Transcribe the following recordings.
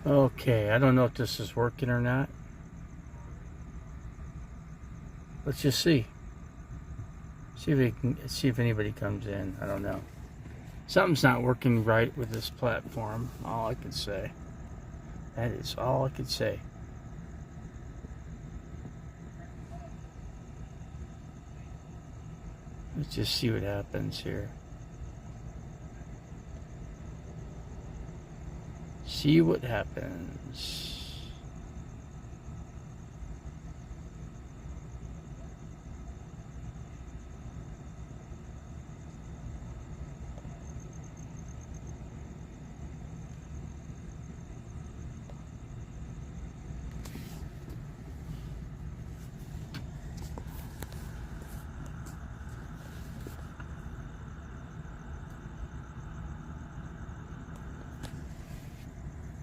Okay, I don't know if this is working or not. Let's just see. See if anybody comes in. I don't know. Something's not working right with this platform. All I can say. That is all I can say. Let's just see what happens here. See what happens.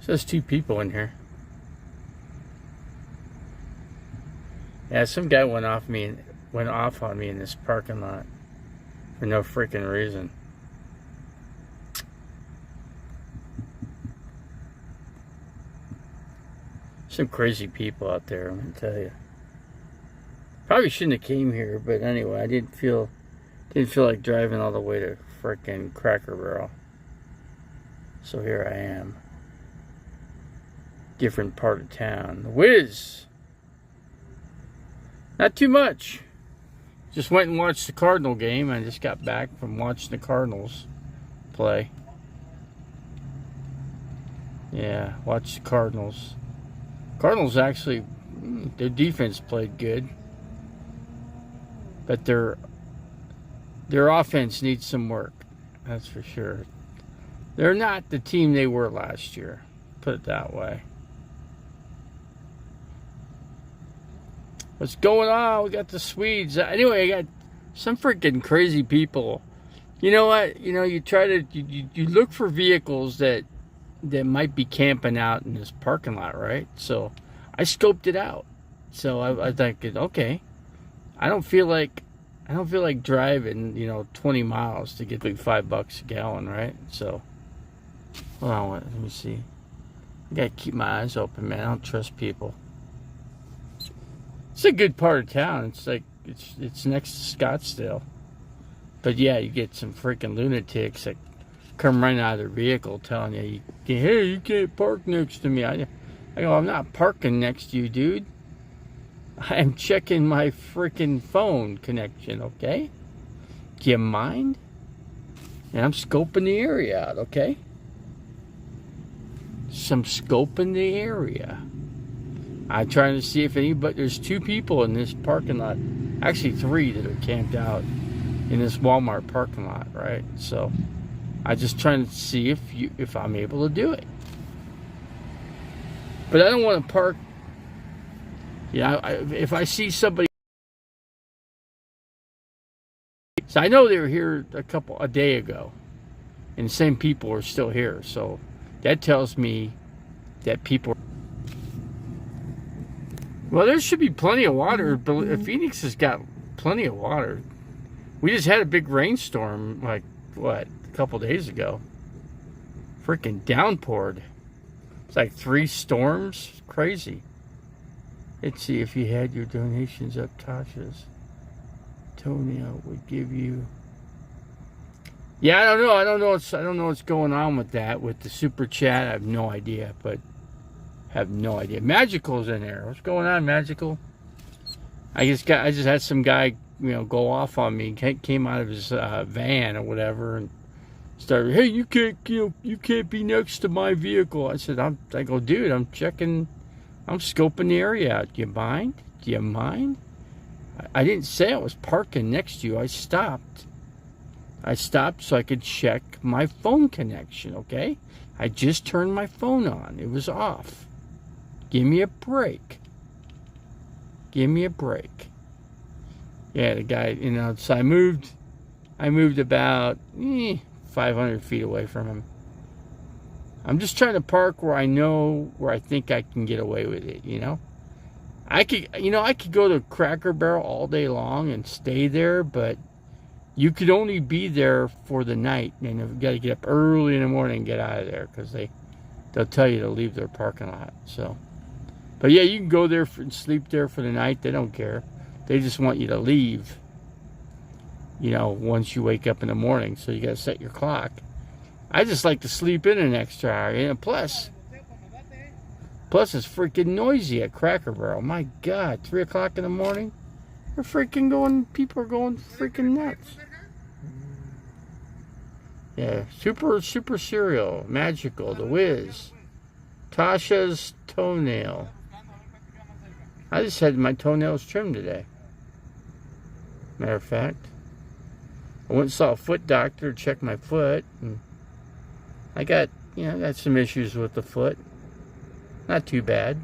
Says 2 people in here. Yeah, some guy went off on me in this parking lot for no freaking reason. Some crazy people out there, I'm gonna tell you. Probably shouldn't have came here, but anyway, I didn't feel like driving all the way to freaking Cracker Barrel. So here I am. Different part of town. The Wiz. Not too much. Just went and watched the Cardinal game. I just got back from watching the Cardinals play. Yeah, watched the Cardinals. Cardinals actually, their defense played good. But their offense needs some work. That's for sure. They're not the team they were last year. Put it that way. What's going on? We got the Swedes. Anyway, I got some freaking crazy people. You know what? You know, you try to you look for vehicles that might be camping out in this parking lot, right? So I scoped it out. So I think, okay, I don't feel like driving, 20 miles to get like $5 a gallon, right? So hold on, let me see. I gotta keep my eyes open, man. I don't trust people. It's a good part of town. It's like it's next to Scottsdale. But yeah, you get some freaking lunatics that come running out of their vehicle telling you, hey, you can't park next to me. I go, I'm not parking next to you, dude. I'm checking my freaking phone connection, okay? Do you mind? And I'm scoping the area out, okay? Some scoping the area. I'm trying to see if anybody, there's 2 people in this parking lot. Actually 3 that are camped out in this Walmart parking lot, right? So I'm just trying to see if I'm able to do it. But I don't want to park. Yeah, if I see somebody, so I know they were here a day ago, and the same people are still here. So that tells me that people. Well, there should be plenty of water. Phoenix has got plenty of water. We just had a big rainstorm, like a couple days ago. Freaking downpoured. It's like 3 storms. Crazy. Let's see if you had your donations up, Tasha's. Tonya would give you. Yeah, I don't know. I don't know what's going on with that, with the super chat. I have no idea, but have no idea. Magical's in there. What's going on, Magical? I just had some guy, go off on me. Came out of his van or whatever and started, hey, you can't be next to my vehicle. I said, I go, dude, I'm scoping the area out. Do you mind? I didn't say I was parking next to you. I stopped so I could check my phone connection, okay? I just turned my phone on. It was off. Give me a break. Yeah, the guy, so I moved about 500 feet away from him. I'm just trying to park where I think I can get away with it, I could go to Cracker Barrel all day long and stay there, but you could only be there for the night, and you've got to get up early in the morning and get out of there because they they'll tell you to leave their parking lot. So, but yeah, you can go there and sleep there for the night. They don't care. They just want you to leave, once you wake up in the morning. So you got to set your clock. I just like to sleep in an extra hour. And plus it's freaking noisy at Cracker Barrel. My God, 3 o'clock in the morning, people are going freaking nuts. Yeah, super cereal, magical, the Whiz, Tasha's toenail. I just had my toenails trimmed today. Matter of fact, I went and saw a foot doctor to check my foot, and I got some issues with the foot. Not too bad,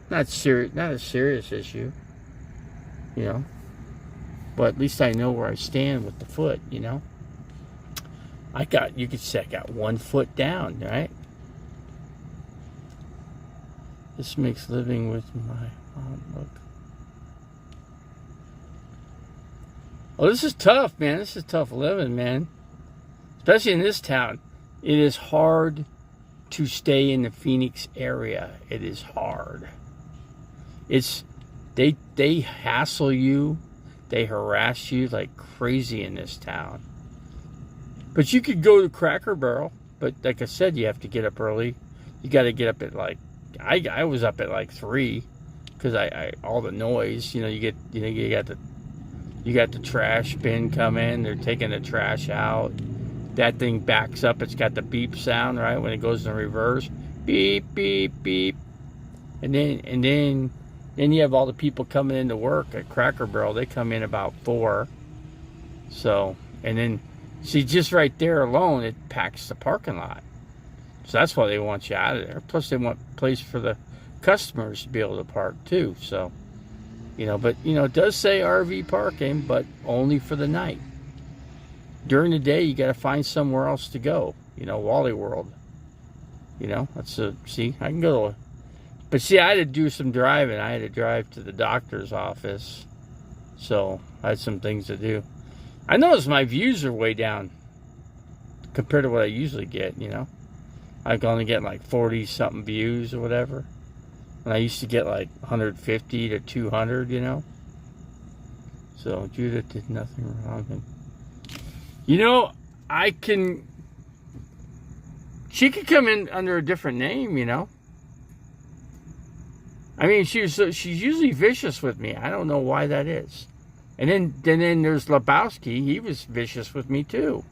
not a serious issue, But at least I know where I stand with the foot, You could say I got 1 foot down, right? This makes living with my mom look. Oh, this is tough, man. This is tough living, man. Especially in this town. It is hard to stay in the Phoenix area. It is hard. They hassle you. They harass you like crazy in this town. But you could go to Cracker Barrel. But like I said, you have to get up early. You got to get up at I was up at 3 because I all the noise. You got the trash bin coming. They're taking the trash out. That thing backs up. It's got the beep sound, right, when it goes in reverse. Beep, beep, beep. And then you have all the people coming into work at Cracker Barrel. They come in about 4. So, and then, see, just right there alone, it packs the parking lot. So that's why they want you out of there. Plus, they want a place for the customers to be able to park, too. So, but, it does say RV parking, but only for the night. During the day, you got to find somewhere else to go. Wally World. See, I can go to... But see, I had to do some driving. I had to drive to the doctor's office. So, I had some things to do. I noticed my views are way down compared to what I usually get, I can only get 40-something views or whatever. And I used to get 150 to 200, So, Judith did nothing wrong. She could come in under a different name, I mean, she's usually vicious with me. I don't know why that is. And then there's Lebowski. He was vicious with me too.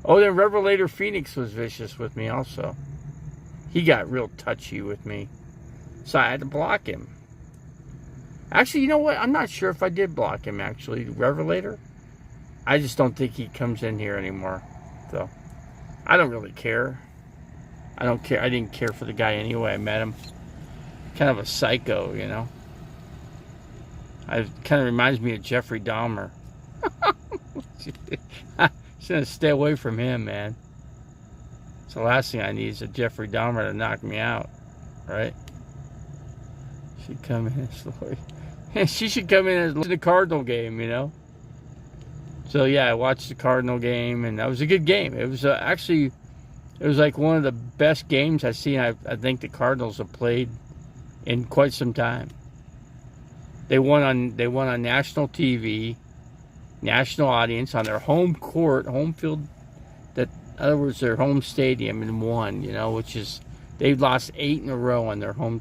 Oh, then Revelator Phoenix was vicious with me also. He got real touchy with me. So I had to block him. Actually, you know what? I'm not sure if I did block him, actually. Revelator. I just don't think he comes in here anymore. So, I don't really care. I don't care. I didn't care for the guy anyway. I met him. Kind of a psycho, It kind of reminds me of Jeffrey Dahmer. Just gonna stay away from him, man. It's the last thing I need is a Jeffrey Dahmer to knock me out, right? She'd come in as she should come in as the Cardinal game, So yeah, I watched the Cardinal game, and that was a good game. It was actually, it was one of the best games I've seen. I think the Cardinals have played in quite some time. They won on national TV, national audience, on their home court, home field. In other words, their home stadium, and won. Which is, they've lost 8 in a row on their home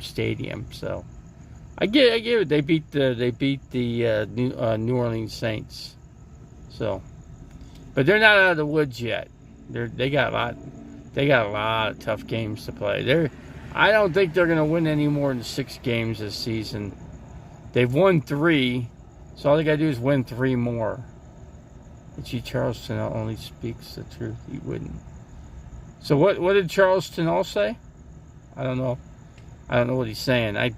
stadium. So I give it. They beat the New Orleans Saints. So, but they're not out of the woods yet. They got a lot of tough games to play. I don't think they're going to win any more than 6 games this season. They've won 3, so all they got to do is win 3 more. G. Charles Tennell only speaks the truth. He wouldn't. So what did Charles Tennell say? I don't know. I don't know what he's saying. I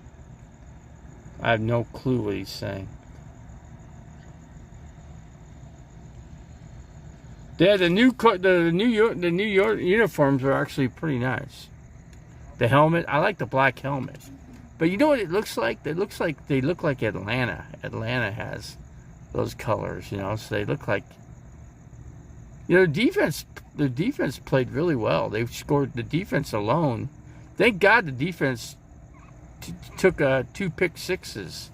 have no clue what he's saying. Yeah, the new York uniforms are actually pretty nice. The helmet, I like the black helmet. But you know what it looks like? They look like Atlanta. Atlanta has those colors, so they look like, You know, the defense played really well. They scored the defense alone. Thank God the defense took 2 pick sixes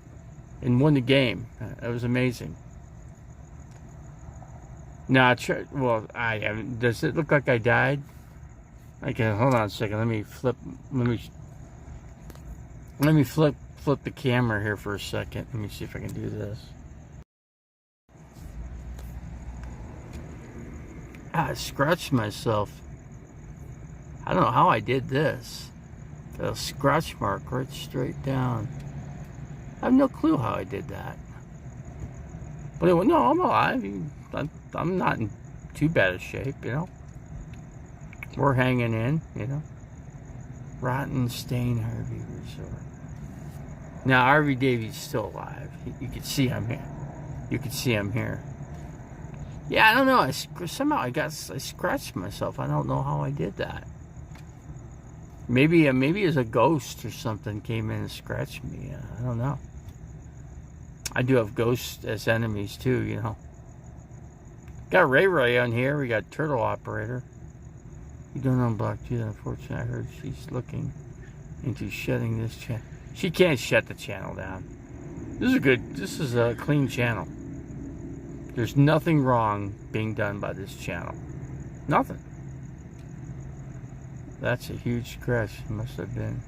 and won the game. That was amazing. Now, does it look like I died? Okay, hold on a second. Let me flip the camera here for a second. Let me see if I can do this. I scratched myself. I don't know how I did this. A scratch mark right straight down. I have no clue how I did that. But anyway, no, I'm alive. I'm not in too bad a shape, you know. We're hanging in, you know. Rotten Stain Harvey Resort. Now, Harvey Davy's still alive. You can see I'm here. You can see I'm here. Yeah, I don't know. Somehow I scratched myself. I don't know how I did that. Maybe as a ghost or something came in and scratched me. I don't know. I do have ghosts as enemies too, you know. Got Ray on here. We got Turtle Operator. You don't unblock you. Unfortunately, I heard she's looking into shutting this channel. She can't shut the channel down. This is a clean channel. There's nothing wrong being done by this channel. Nothing. That's a huge scratch. It must have been.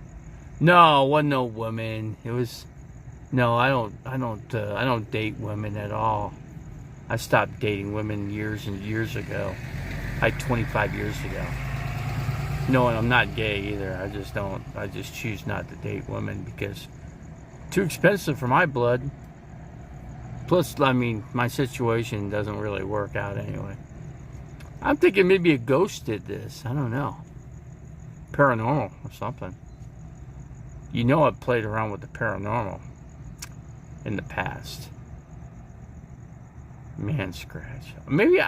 No, it wasn't no woman. It was. No, I don't date women at all. I stopped dating women years and years ago. Like 25 years ago. No, and I'm not gay either. I just choose not to date women because too expensive for my blood. Plus, I mean, my situation doesn't really work out anyway. I'm thinking maybe a ghost did this. I don't know. Paranormal or something. You know, I've played around with the paranormal in the past. Man scratch. Maybe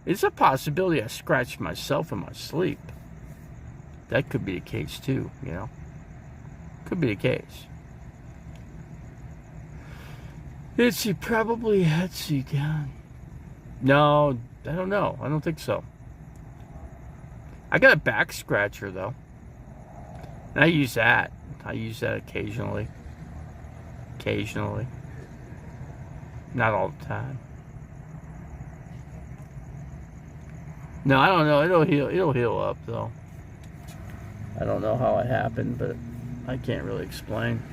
it's a possibility I scratched myself in my sleep. That could be the case too, you know. Could be the case. Is he probably Etsy down? No, I don't know. I don't think so. I got a back scratcher though. And I use that. I use that occasionally. Occasionally. Not all the time. No, I don't know. It'll heal up though. I don't know how it happened, but I can't really explain.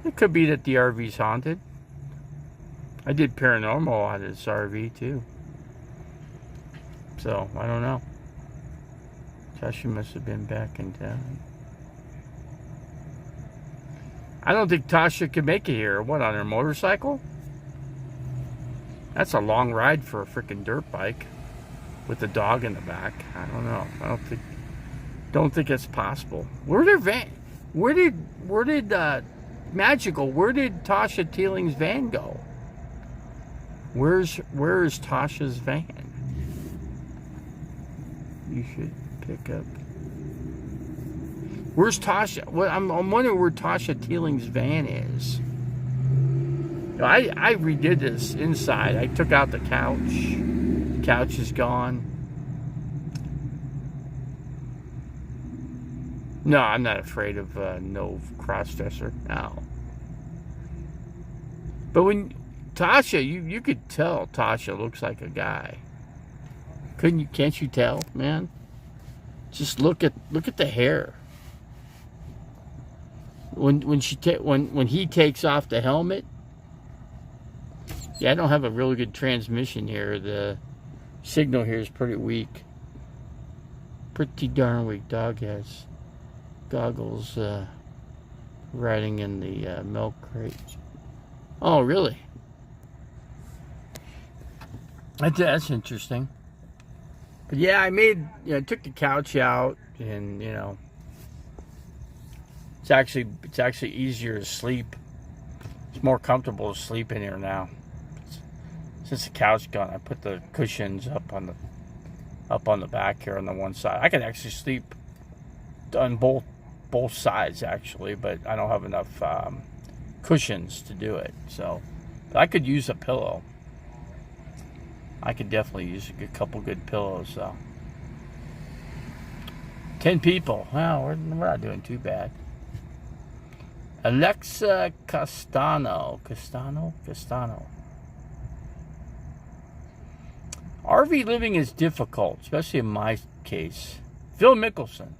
It could be that the RV's haunted. I did paranormal on this RV too. So, I don't know. Tasha must have been back in town. I don't think Tasha could make it here. What, on her motorcycle? That's a long ride for a freaking dirt bike with the dog in the back. I don't know. Don't think it's possible. Where did Magical, where did Tasha Teeling's van go? Where is Tasha's van? You should pick up. Where's Tasha? Well, I'm wondering where Tasha Teeling's van is. I redid this inside. I took out the couch. The couch is gone. No, I'm not afraid of no cross-dresser. No. But when Tasha, you could tell Tasha looks like a guy. Can't you tell, man? Just look at the hair. When he takes off the helmet. Yeah, I don't have a really good transmission here. The signal here is pretty weak. Pretty darn weak. Dog has goggles riding in the milk crate. Oh, really? That's interesting. But yeah, I took the couch out, and it's actually easier to sleep. It's more comfortable to sleep in here now. Since the couch gone, I put the cushions up on the back here on the one side. I can actually sleep on both sides actually, but I don't have enough cushions to do it. So, but I could use a pillow. I could definitely use a couple good pillows, though. 10 people. Well, we're not doing too bad. Alexa Castano. RV living is difficult, especially in my case. Phil Mickelson.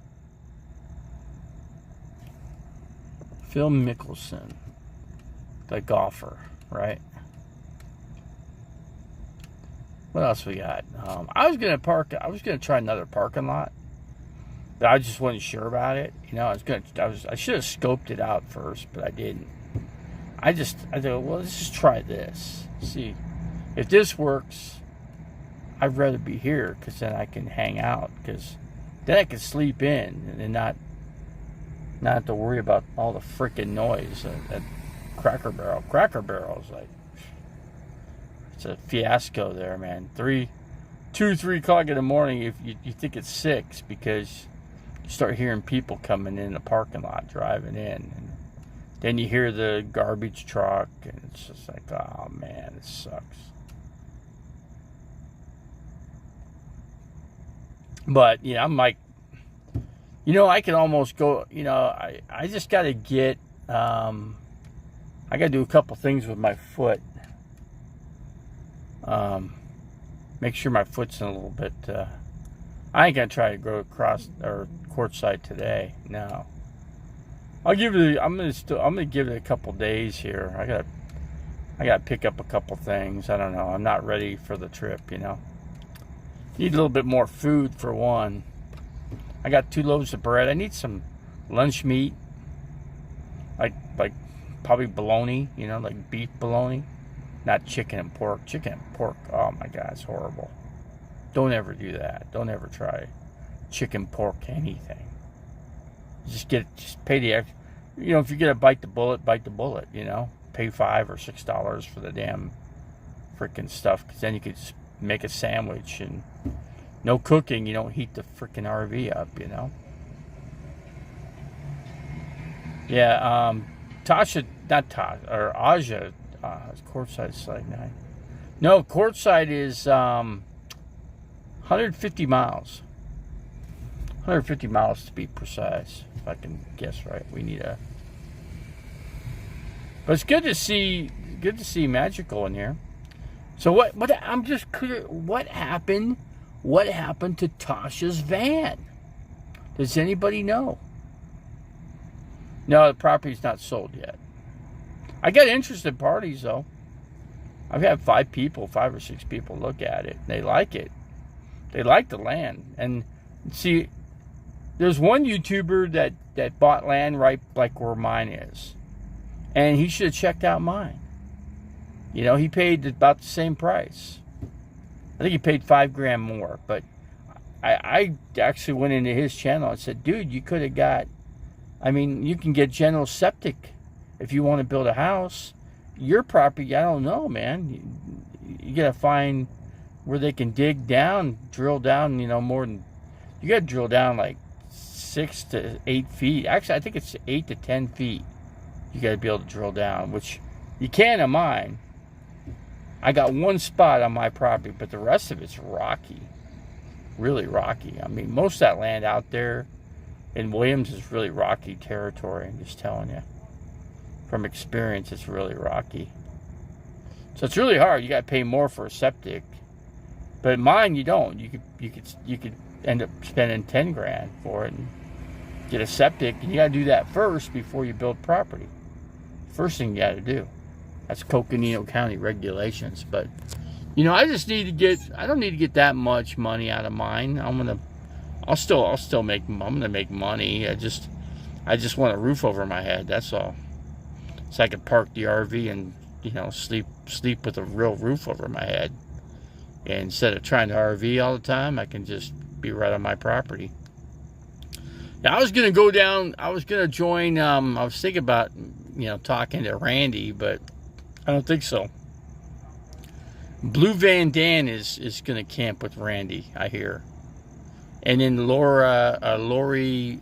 The golfer, right? What else we got? I was gonna try another parking lot, but I just wasn't sure about it. You know, I should have scoped it out first, but I didn't. I thought, well, let's just try this. See if this works. I'd rather be here because then I can hang out, because then I can sleep in and not have to worry about all the freaking noise at Cracker Barrel. Cracker Barrel is like, it's a fiasco there, man. 3 o'clock in the morning, if you think it's 6, because you start hearing people coming in the parking lot, driving in, and then you hear the garbage truck, and it's just like, oh man, it sucks. But yeah, I'm like, you know, I can almost go, you know, I just got to get, I got to do a couple things with my foot. Make sure my foot's in a little bit, I ain't going to try to go across or courtside today. No. I'm going to give it a couple days here. I got to pick up a couple things. I don't know. I'm not ready for the trip, you know. Need a little bit more food for one. I got 2 loaves of bread. I need some lunch meat, like probably bologna, you know, like beef bologna, not chicken and pork. Chicken and pork, oh my God, it's horrible. Don't ever do that. Don't ever try chicken, pork, anything. Just pay the extra. You know, if you're gonna bite the bullet. You know, pay $5 or $6 for the damn freaking stuff, because then you could just make a sandwich and. No cooking, you don't heat the freaking RV up, you know. Yeah, Aja, courtside is like 9. No, courtside is 150 miles. 150 miles to be precise, if I can guess right. But it's good to see Magical in here. So what I'm just clear, what happened? What happened to Tasha's van? Does anybody know? No, the property's not sold yet. I got interested parties, though. I've had 5 or 6 people look at it. They like it. They like the land. And see, there's one YouTuber that bought land right like where mine is. And he should have checked out mine. You know, he paid about the same price. I think he paid $5,000 more, but I actually went into his channel and said, dude, you could have got, I mean, you can get General Septic if you want to build a house. Your property, I don't know, man. You got to find where they can dig down, drill down, you know, more than, you got to drill down like 6 to 8 feet. Actually, I think it's 8 to 10 feet. You got to be able to drill down, which you can in mine. I got one spot on my property, but the rest of it's rocky. Really rocky. I mean, most of that land out there in Williams is really rocky territory. I'm just telling you. From experience, it's really rocky. So it's really hard. You got to pay more for a septic. But mine, you don't. You could end up spending $10,000 for it and get a septic. And you got to do that first before you build property. First thing you got to do. That's Coconino County regulations. But, you know, I don't need to get that much money out of mine. I'm gonna make money. I just want a roof over my head. That's all. So I could park the RV and, you know, sleep with a real roof over my head. And instead of trying to RV all the time, I can just be right on my property. Now, I was gonna go down. I was gonna join. I was thinking about, you know, talking to Randy, but I don't think so. Blue Van Dan is going to camp with Randy, I hear. And then Lori's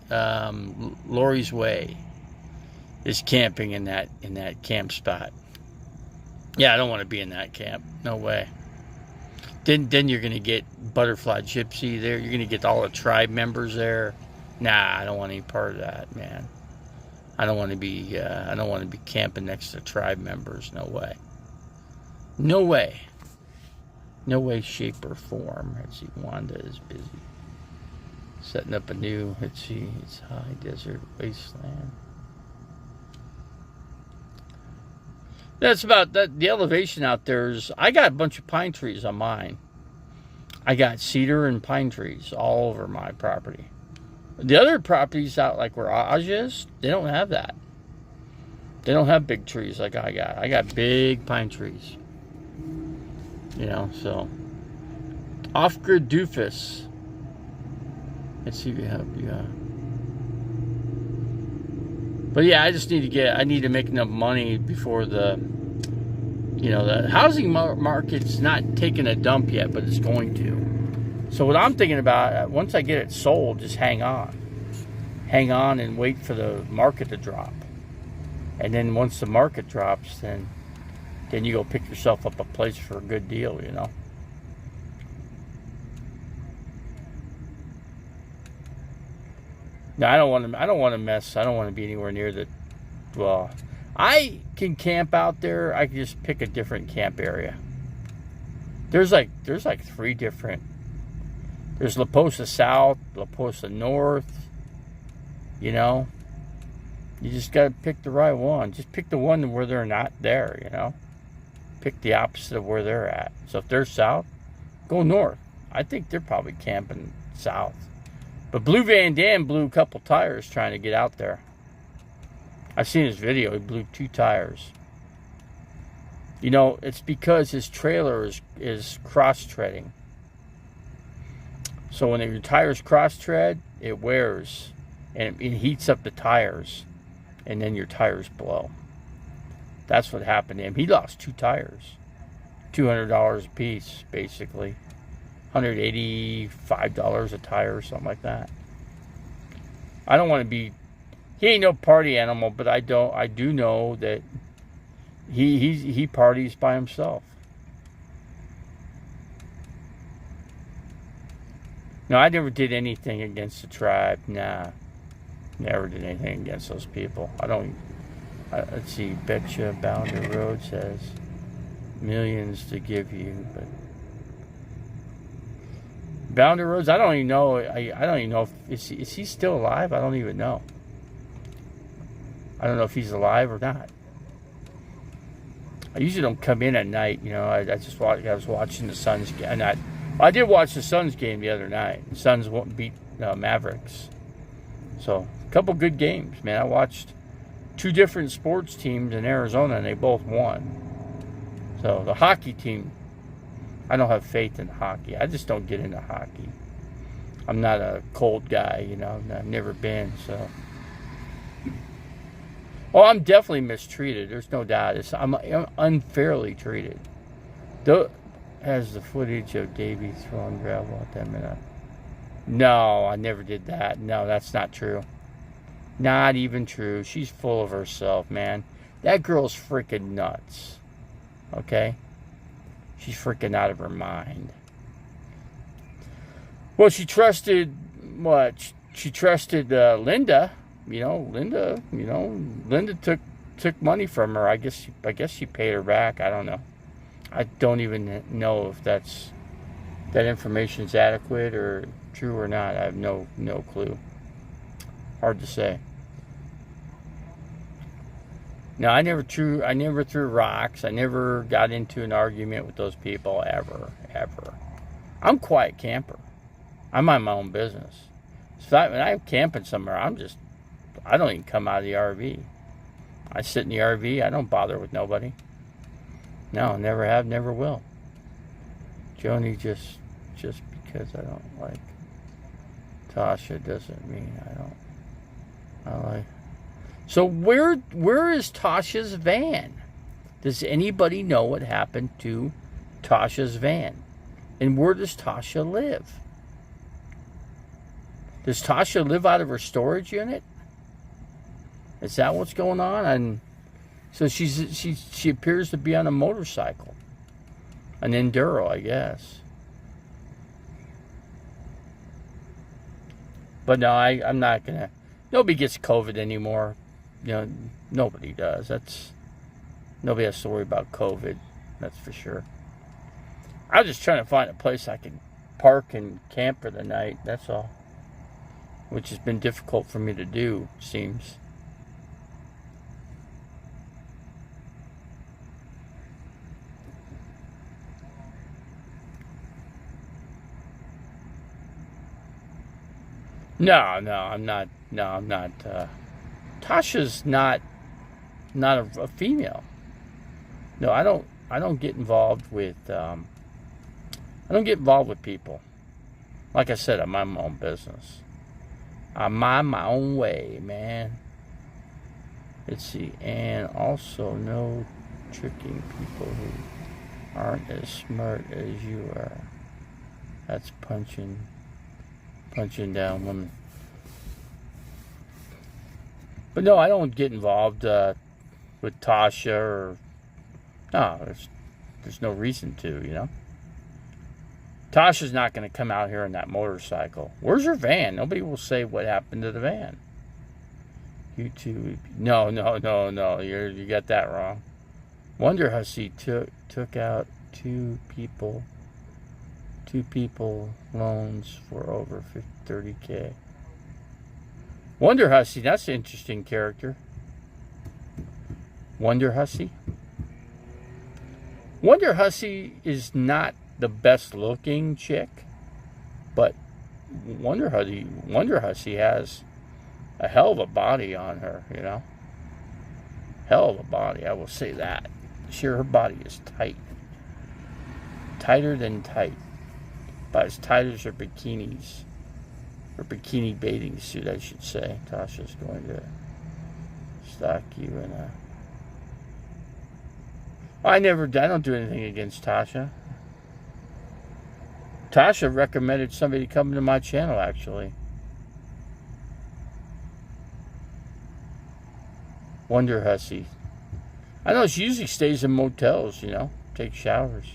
Way is camping in that camp spot. Yeah, I don't want to be in that camp. No way. Then you're gonna get Butterfly Gypsy there. You're gonna get all the tribe members there. Nah, I don't want any part of that, man. I don't want to be. I don't want to be camping next to tribe members. No way. No way. No way, shape, or form. Let's see. Wanda is busy setting up a new. Let's see. It's high desert wasteland. That's about that. The elevation out there is. I got a bunch of pine trees on mine. I got cedar and pine trees all over my property. The other properties out like where Oz is, they don't have that. They don't have big trees like I got. I got big pine trees. You know, so off-grid doofus. Let's see if you have But yeah, I just need to get. I need to make enough money before the. You know, the housing market's not taking a dump yet, but it's going to. So what I'm thinking about, once I get it sold, just hang on. Hang on and wait for the market to drop. And then once the market drops, then you go pick yourself up a place for a good deal, you know. No, I don't want to mess. I don't want to be anywhere near the. Well, I can camp out there. I can just pick a different camp area. There's like 3 different. There's La Posa South, La Posa North. You know, you just got to pick the right one. Just pick the one where they're not there, you know. Pick the opposite of where they're at. So if they're south, go north. I think they're probably camping south. But Blue Van Dam blew a couple tires trying to get out there. I've seen his video. He blew 2 tires. You know, it's because his trailer is cross-treading. So when your tires cross-tread, it wears. And it heats up the tires. And then your tires blow. That's what happened to him. He lost 2 tires. $200 a piece, basically. $185 a tire or something like that. I don't want to be... He ain't no party animal, but I do know that he parties by himself. No, I never did anything against the tribe. Nah. Never did anything against those people. Let's see, Betcha Bounder Road says millions to give you, but Bounder Roads, I don't even know. I don't even know if is he still alive? I don't even know. I don't know if he's alive or not. I usually don't come in at night, you know. I was watching the Suns game. I did watch the Suns game the other night. The Suns beat Mavericks. So, a couple good games, man. I watched 2 different sports teams in Arizona, and they both won. So, the hockey team, I don't have faith in hockey. I just don't get into hockey. I'm not a cold guy, you know. I've never been, so. Oh, I'm definitely mistreated. There's no doubt. I'm unfairly treated. Has the footage of Davey throwing gravel at them in a... No, I never did that. No, that's not true. Not even true. She's full of herself, man. That girl's freaking nuts. Okay? She's freaking out of her mind. Well, she trusted... What? She trusted Linda. Linda took money from her. I guess she paid her back. I don't know. I don't even know if that information is adequate or true or not. I have no clue. Hard to say. No, I never threw rocks. I never got into an argument with those people ever. I'm a quiet camper. I mind my own business. So when I'm camping somewhere, I don't even come out of the RV. I sit in the RV. I don't bother with nobody. No, never have, never will. Joni, just because I don't like Tasha doesn't mean I like. So where is Tasha's van? Does anybody know what happened to Tasha's van? And where does Tasha live? Does Tasha live out of her storage unit? Is that what's going on? And so she appears to be on a motorcycle, an enduro, I guess. But no, I'm not gonna. Nobody gets COVID anymore. Nobody does. Nobody has to worry about COVID. That's for sure. I was just trying to find a place I could park and camp for the night. That's all. Which has been difficult for me to do, it seems. No, I'm not. No, I'm not. Tasha's not a female. No, I don't get involved with. I don't get involved with people. Like I said, I mind my own business. I mind my own way, man. Let's see, and also no tricking people who aren't as smart as you are. That's punching down women. But no, I don't get involved with Tasha or no. There's no reason to, Tasha's not going to come out here on that motorcycle. Where's her van? Nobody will say what happened to the van. YouTube. No. You got that wrong. Wonder Hussy took out two people loans for over 30K. Wonder Hussy, that's an interesting character. Wonder Hussy. Wonder Hussy is not the best looking chick, but Wonder Hussy has a hell of a body on her, Hell of a body, I will say that. Sure, her body is tight. Tighter than tight. About as tight as her bikinis. Her bikini bathing suit, I should say. Tasha's going to stalk you in a... I don't do anything against Tasha. Tasha recommended somebody come to my channel, actually. Wonder Hussy. I know she usually stays in motels, takes showers.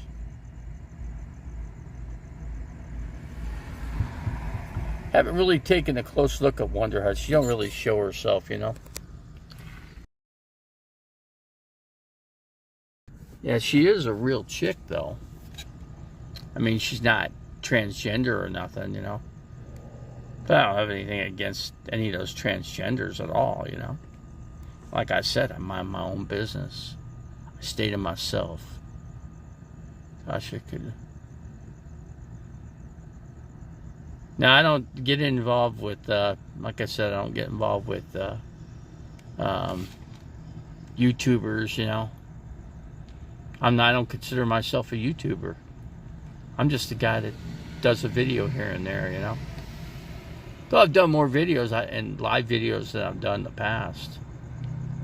Haven't really taken a close look at Wonder Hussy. She don't really show herself, Yeah, she is a real chick, though. I mean, she's not transgender or nothing, But I don't have anything against any of those transgenders at all, Like I said, I mind my own business. I stay to myself. Tasha could... Now, I don't get involved with, like I said, I don't get involved with YouTubers, I don't consider myself a YouTuber. I'm just a guy that does a video here and there, Though I've done more videos and live videos than I've done in the past,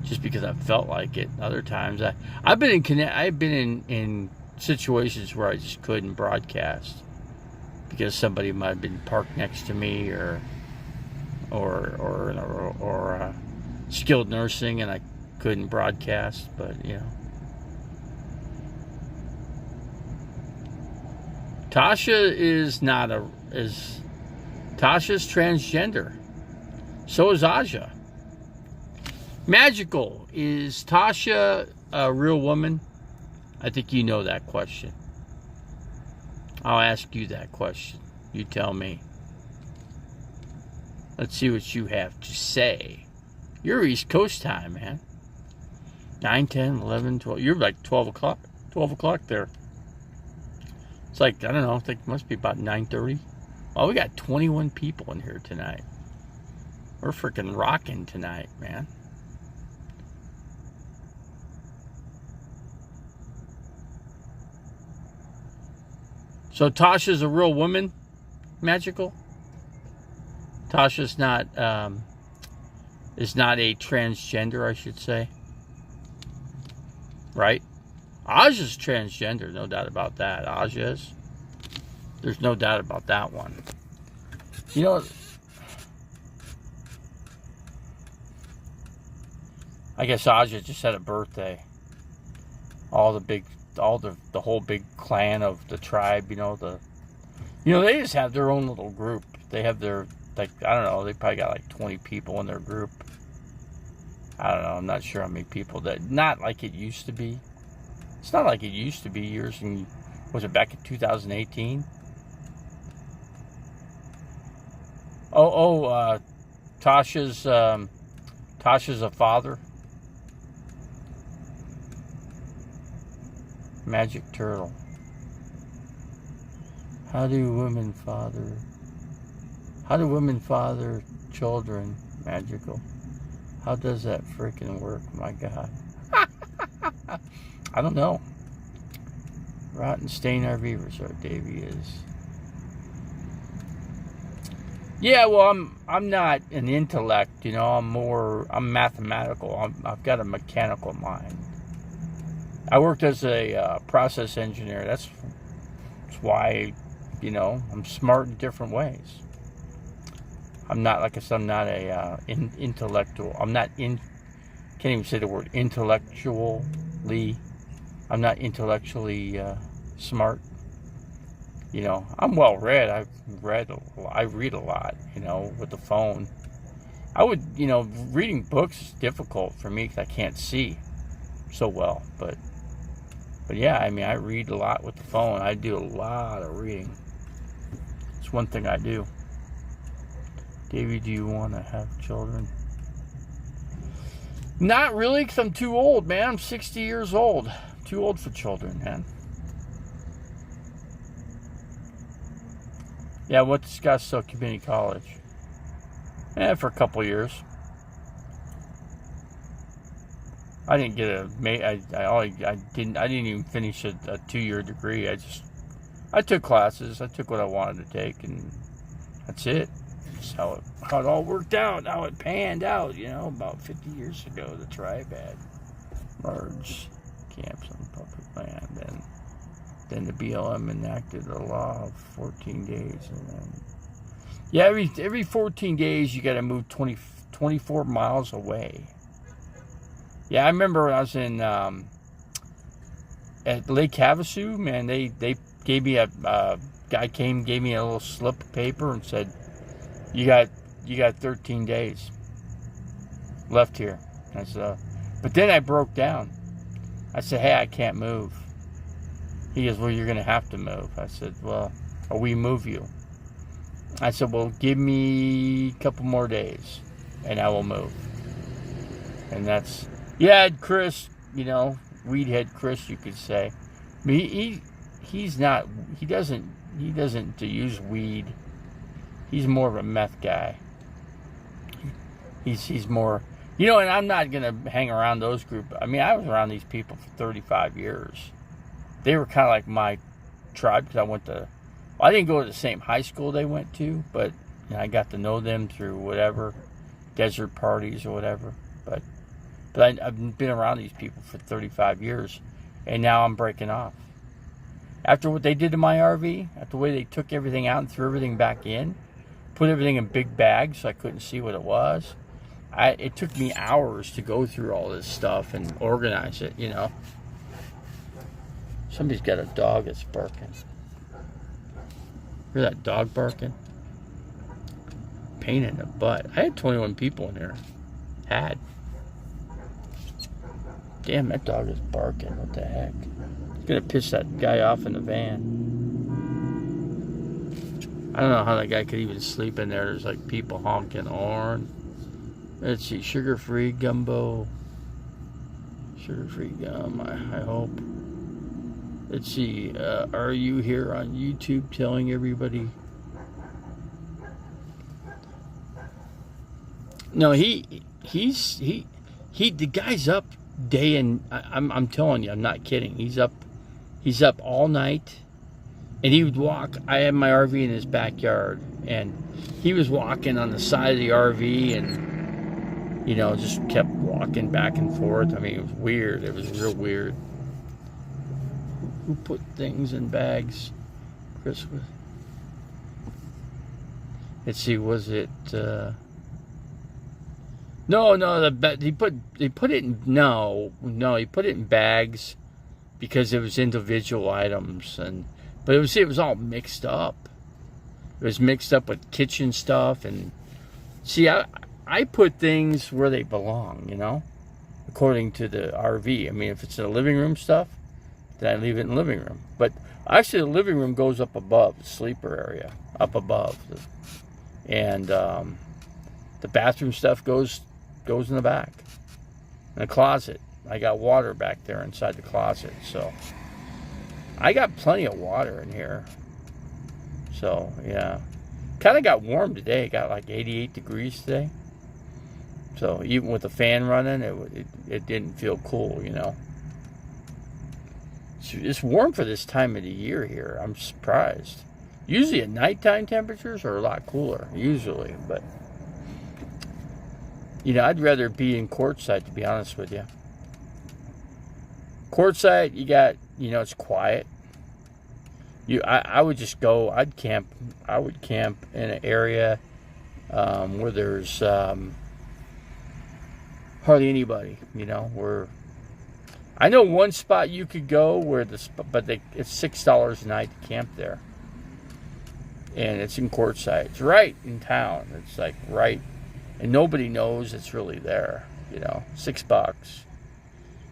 just because I've felt like it. Other times, I've been in situations where I just couldn't broadcast because somebody might have been parked next to me or skilled nursing, and I couldn't broadcast. But Tasha Tasha's transgender. So is Aja. Magical, is Tasha a real woman? I think you know that question. I'll ask you that question. You tell me. Let's see what you have to say. You're East Coast time, man. 9, 10, 11, 12. You're like 12 o'clock. 12 o'clock there. It's like, I don't know, I think it must be about 9:30. Oh, we got 21 people in here tonight. We're freaking rocking tonight, man. So Tasha's a real woman, Magical? Tasha's not, is not a transgender, I should say. Right? Aja's transgender, no doubt about that. Aja is. There's no doubt about that one. I guess Aja just had a birthday. The whole big clan of the tribe, they just have their own little group. They have their like, I don't know, they probably got like 20 people in their group. I don't know, I'm not sure how many people that, not like it used to be. It's not like it used to be years, and was it back in 2018? Tasha's a father. Magic Turtle. How do women father children? Magical. How does that freaking work? My God. I don't know. Rotten Stain RV Resort, Davey is. Yeah, well, I'm not an intellect, you know. I'm mathematical. I've got a mechanical mind. I worked as a process engineer. That's why, you know, I'm smart in different ways. I'm not, like I said, I'm not a intellectual. Can't even say the word intellectually. I'm not intellectually smart. You know, I'm well read. I read a lot, you know, with the phone. Reading books is difficult for me because I can't see so well. But yeah, I mean, I read a lot with the phone. I do a lot of reading. It's one thing I do. Davey, do you want to have children? Not really, because I'm too old, man. I'm 60 years old. I'm too old for children, man. Yeah, I went to Scottsdale Community College. For a couple years. I didn't get I didn't even finish a 2-year degree. I took classes. I took what I wanted to take, and that's it. That's how it all worked out. How it panned out, you know, about 50 years ago. The tribe had large camps on public land, then the BLM enacted a law of 14 days, and then every 14 days you got to move 24 miles away. Yeah, I remember when I was in at Lake Havasu, man. They gave me gave me a little slip of paper and said, you got 13 days left here. I said, but then I broke down. I said, hey, I can't move. He goes, well, you're going to have to move. I said, well, or we move you. I said, well, give me a couple more days, and I will move. And that's, yeah, Chris, you know, Weedhead Chris, you could say. I mean, he doesn't use weed. He's more of a meth guy. He's more, you know, and I'm not going to hang around those groups. I mean, I was around these people for 35 years. They were kind of like my tribe because I didn't go to the same high school they went to, but you know, I got to know them through whatever, desert parties or whatever. But I've been around these people for 35 years, and now I'm breaking off. After what they did to my RV, after the way they took everything out and threw everything back in, put everything in big bags so I couldn't see what it was. It took me hours to go through all this stuff and organize it, you know. Somebody's got a dog that's barking. Hear that dog barking? Pain in the butt. I had 21 people in there. Damn, that dog is barking. What the heck? It's gonna piss that guy off in the van. I don't know how that guy could even sleep in there. There's like people honking horn. Let's see, sugar-free gumbo. Sugar-free gum, I hope. Let's see, are you here on YouTube telling everybody? No, he's the guy's up day and I'm telling you, I'm not kidding. He's up all night, and he would walk. I had my RV in his backyard, and he was walking on the side of the RV, and you know, just kept walking back and forth. I mean, it was weird. It was real weird. Who put things in bags? Chris was. Let's see, was it? No. He put it in he put it in bags because it was individual items, but it was all mixed up. It was mixed up with kitchen stuff. And see, I put things where they belong, you know, according to the RV. I mean, if it's in the living room stuff, then I leave it in the living room. But actually, the living room goes up above, the sleeper area, up above. And the bathroom stuff goes in the back. In the closet. I got water back there inside the closet. So I got plenty of water in here. So, yeah. Kind of got warm today. It got like 88 degrees today. So even with the fan running, it didn't feel cool, you know. It's warm for this time of the year here. I'm surprised. Usually at nighttime temperatures are a lot cooler, usually. But, you know, I'd rather be in Quartzsite, to be honest with you. Quartzsite, you got, you know, it's quiet. I would just go, I would camp in an area where there's hardly anybody, you know, where I know one spot you could go where it's $6 a night to camp there. And it's in Quartzsite. It's right in town. It's like right, and nobody knows it's really there, you know, $6.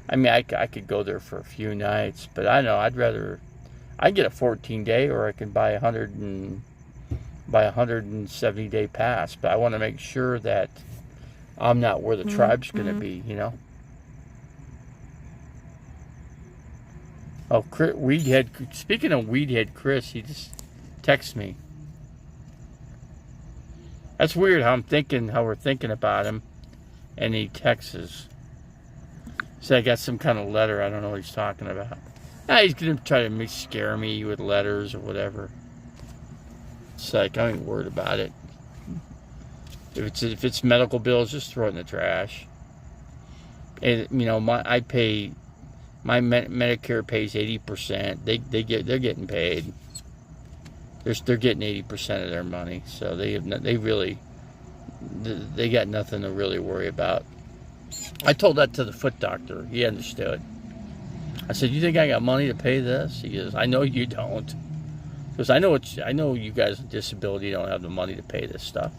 I mean, I could go there for a few nights, but I know I'd get a 14-day, or I can buy a 170-day pass. But I want to make sure that I'm not where the tribe's going to be, you know. Oh, Weedhead. Speaking of Weedhead Chris, he just texted me. That's weird how we're thinking about him, and he texts. So I got some kind of letter. I don't know what he's talking about. He's going to try to scare me with letters or whatever. It's like, I ain't worried about it. If it's medical bills, just throw it in the trash. And, you know, my Medicare pays 80%. They're getting paid. They're getting 80% of their money, so they got nothing to really worry about. I told that to the foot doctor. He understood. I said, "You think I got money to pay this?" He goes, "I know you don't." Because I know you guys with disability don't have the money to pay this stuff.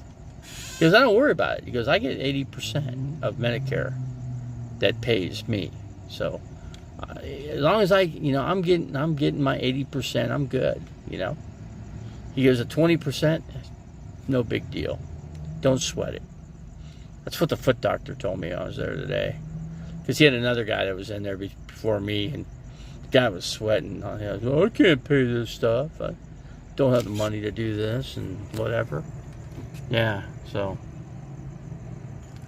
He goes, "I don't worry about it." He goes, "I get 80% of Medicare that pays me. So as long as I'm getting my 80%, I'm good, you know." He goes, "At 20%, no big deal. Don't sweat it." That's what the foot doctor told me. I was there today. Because he had another guy that was in there before me, and the guy was sweating. I was, "Oh, I can't pay this stuff. I don't have the money to do this," and whatever. Yeah, so.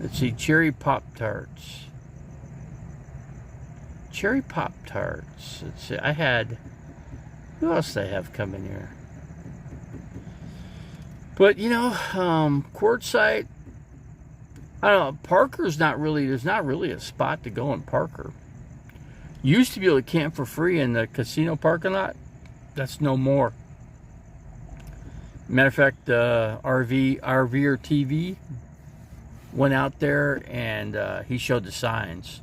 Let's see, Cherry Pop-Tarts. Cherry Pop-Tarts. Let's see, I had... Who else did I have coming here? But, you know, Quartzsite... I don't know, Parker's not really, there's not really a spot to go in Parker. You used to be able to camp for free in the casino parking lot. That's no more. Matter of fact, RVer TV went out there and he showed the signs.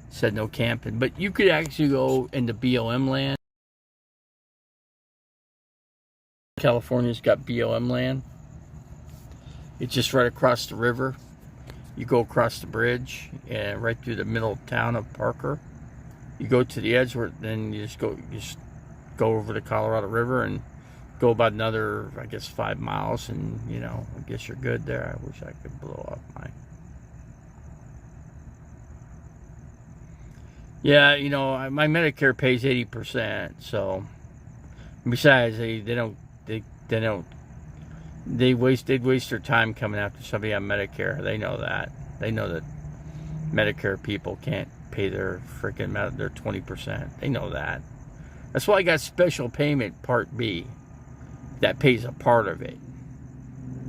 Said no camping. But you could actually go into BLM land. California's got BLM land. It's just right across the river. You go across the bridge and right through the middle of town of Parker. You go to the edge, where then you just go over the Colorado River and go about another, I guess, 5 miles, and you know, I guess you're good there. I wish I could blow up my. Yeah, you know, my Medicare pays 80%. So besides, they'd waste their time coming after somebody on Medicare. They know that. They know that Medicare people can't pay their 20%. They know that. That's why I got special payment Part B that pays a part of it.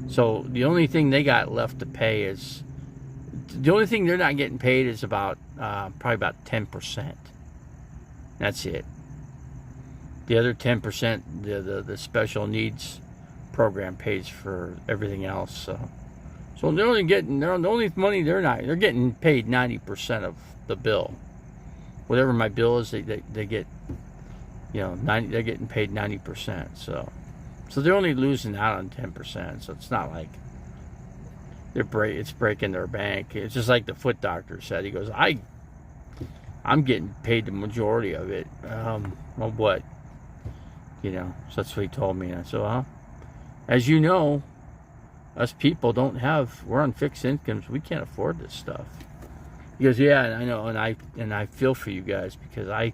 So the only thing they got left to pay is, the only thing they're not getting paid is about probably about 10%. That's it. The other 10%, the special needs program pays for everything else. So they're only getting, the only money they're getting paid 90% of the bill. Whatever my bill is, they get, you know, they're getting paid 90%. So So they're only losing out on 10%. So it's not like it's breaking their bank. It's just like the foot doctor said. He goes, I'm getting paid the majority of it. Well, what? You know, so that's what he told me. And I said, well, as you know, us people we're on fixed incomes. We can't afford this stuff. He goes, yeah, I know, and I feel for you guys because I'm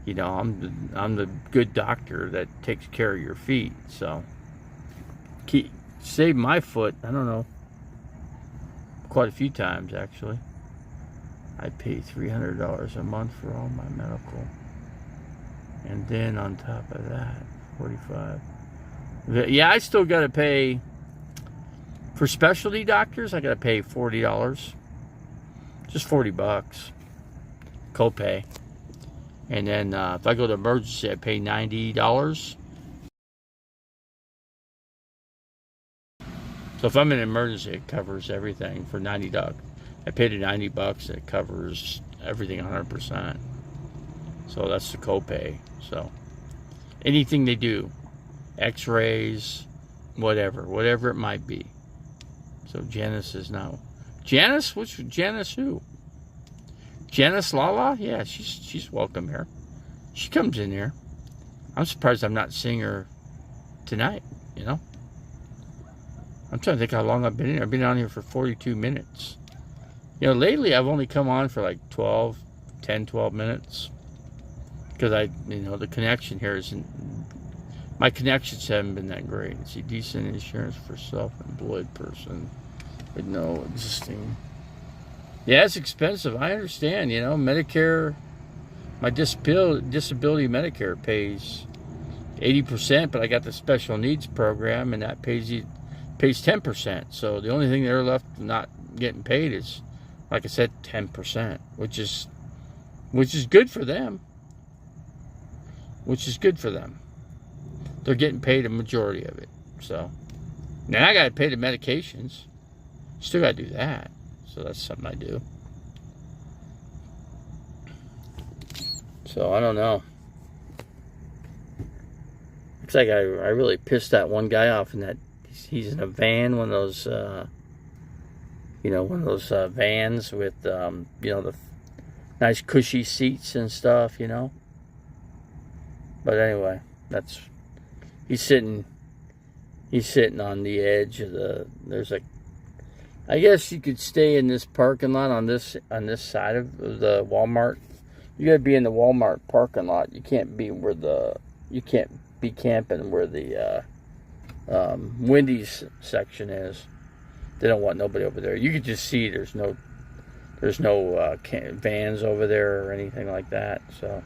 the good doctor that takes care of your feet. So, saved my foot. I don't know, quite a few times actually. I pay $300 a month for all my medical, and then on top of that, $45. Yeah, I still got to pay for specialty doctors. I got to pay $40. Just $40 copay, and then if I go to emergency, I pay $90. So if I'm in an emergency, it covers everything for $90. I paid the $90, and it covers everything 100%. So that's the copay. So anything they do, X-rays, whatever it might be. So Janice is now. Janice? Janice who? Janice Lala? Yeah, she's welcome here. She comes in here. I'm surprised I'm not seeing her tonight, you know? I'm trying to think how long I've been in here. I've been on here for 42 minutes. You know, lately I've only come on for like 12 minutes. Because the connection here isn't, my connections haven't been that great. See, decent insurance for self-employed person with no existing. Yeah, it's expensive. I understand, Medicare, my disability Medicare pays 80%, but I got the special needs program, and that pays 10%. So the only thing they're left not getting paid is, like I said, 10%, which is good for them. They're getting paid a majority of it. So now I got to pay the medications. Still got to do that. So that's something I do. So I don't know. Looks like I really pissed that one guy off in that he's in a van, one of those vans with the nice cushy seats and stuff, But anyway, he's sitting on the edge of I guess you could stay in this parking lot on this side of the Walmart. You gotta be in the Walmart parking lot. You can't be camping where the Wendy's section is. They don't want nobody over there. You could just see there's no vans over there or anything like that. So.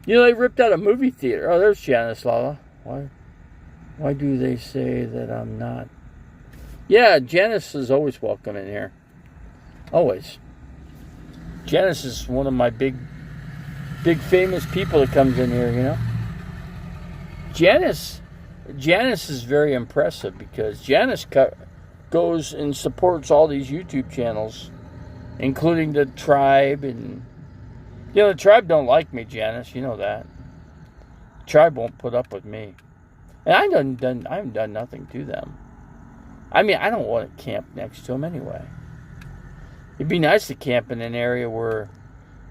Yeah. They ripped out a movie theater. Oh, there's Janice Lala. Why do they say that I'm not? Yeah, Janice is always welcome in here. Always. Janice is one of my big famous people that comes in here, Janice is very impressive because Janice goes and supports all these YouTube channels, including the Tribe, and the Tribe don't like me, Janice. You know that. The Tribe won't put up with me, and I haven't done nothing to them. I mean, I don't want to camp next to them anyway. It'd be nice to camp in an area where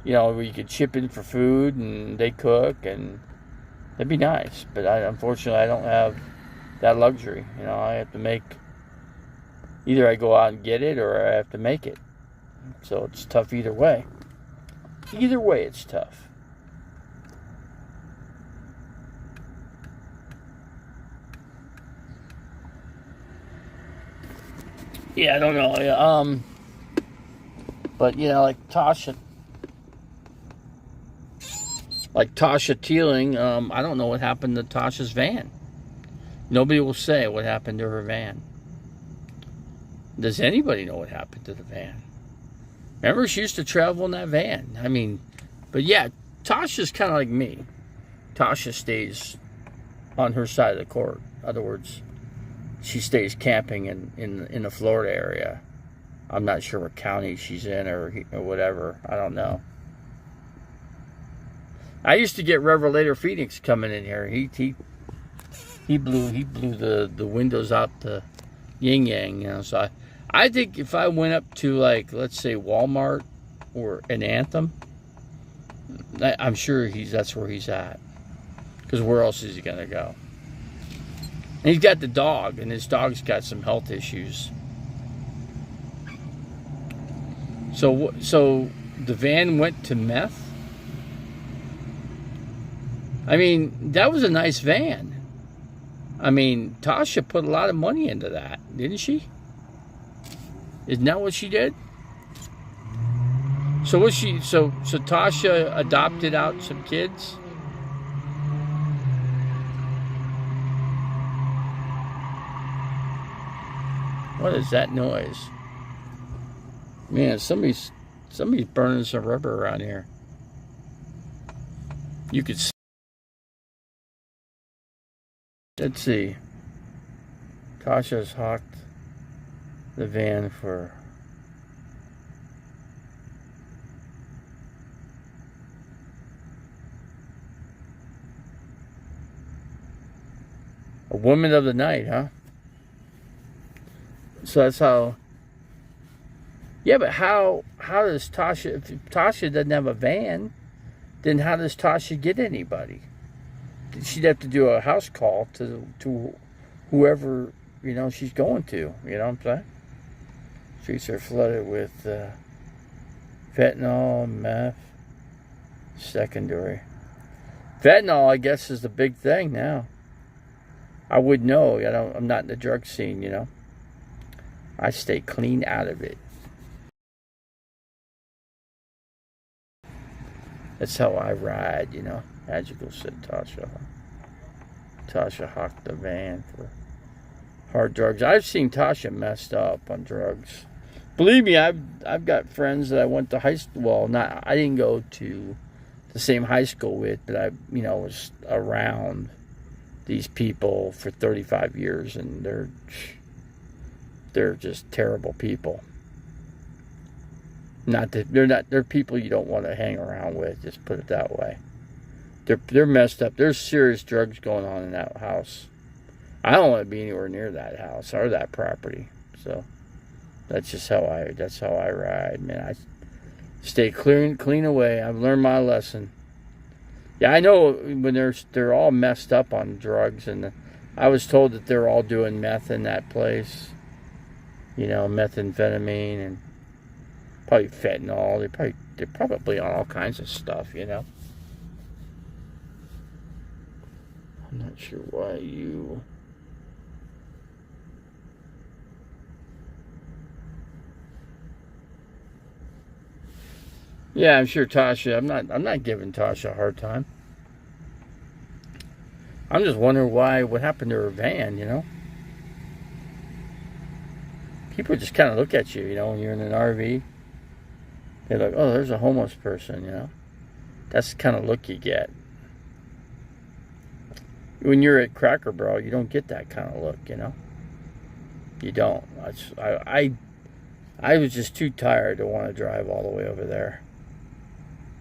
you could chip in for food and they cook, and that'd be nice. But unfortunately, I don't have that luxury. I have to make. Either I go out and get it, or I have to make it. So it's tough either way. Either way, it's tough. Yeah, I don't know. But like Tasha Teeling, I don't know what happened to Tasha's van. Nobody will say what happened to her van. Does anybody know what happened to the van? Remember, she used to travel in that van. I mean, but yeah, Tasha's kind of like me. Tasha stays on her side of the court. In other words, she stays camping in the Florida area. I'm not sure what county she's in or whatever. I don't know. I used to get Revelator Phoenix coming in here. He blew the windows out the yin yang, you know. So I think if I went up to, like, let's say Walmart or an Anthem, I'm sure that's where he's at. Because where else is he gonna go? And he's got the dog, and his dog's got some health issues. So the van went to meth. I mean, that was a nice van. I mean, Tasha put a lot of money into that, didn't she? Isn't that what she did? So was she? So Tasha adopted out some kids. What is that noise? Man, somebody's burning some rubber around here. You could see. Let's see. Tasha's hawked the van for a woman of the night, huh? So that's how. Yeah, but how does Tasha, if Tasha doesn't have a van, then how does Tasha get anybody? She'd have to do a house call to whoever, you know, she's going to. You know what I'm saying? Streets are flooded with fentanyl, meth, secondary. Fentanyl, I guess, is the big thing now. I would know. I'm not in the drug scene, you know. I stay clean out of it. That's how I ride, you know. Magical, said Tasha. Tasha hawked the van for hard drugs. I've seen Tasha messed up on drugs. Believe me, I've got friends that I went to high school. Well, I didn't go to the same high school with, but I, you know, was around these people for 35 years, and they're just terrible people. They're people you don't want to hang around with, just put it that way. They're messed up. There's serious drugs going on in that house. I don't want to be anywhere near that house or that property. So that's just how I ride, man. I stay clean away. I've learned my lesson. Yeah, I know when they're all messed up on drugs, and I was told that they're all doing meth in that place. You know, methamphetamine and probably fentanyl. They're probably on all kinds of stuff, you know. I'm not sure why you. Yeah, I'm sure Tasha. I'm not giving Tasha a hard time. I'm just wondering what happened to her van, you know. People just kind of look at you, you know, when you're in an RV. They're like, oh, there's a homeless person, you know. That's the kind of look you get. When you're at Cracker Barrel, you don't get that kind of look, you know. You don't. I was just too tired to want to drive all the way over there.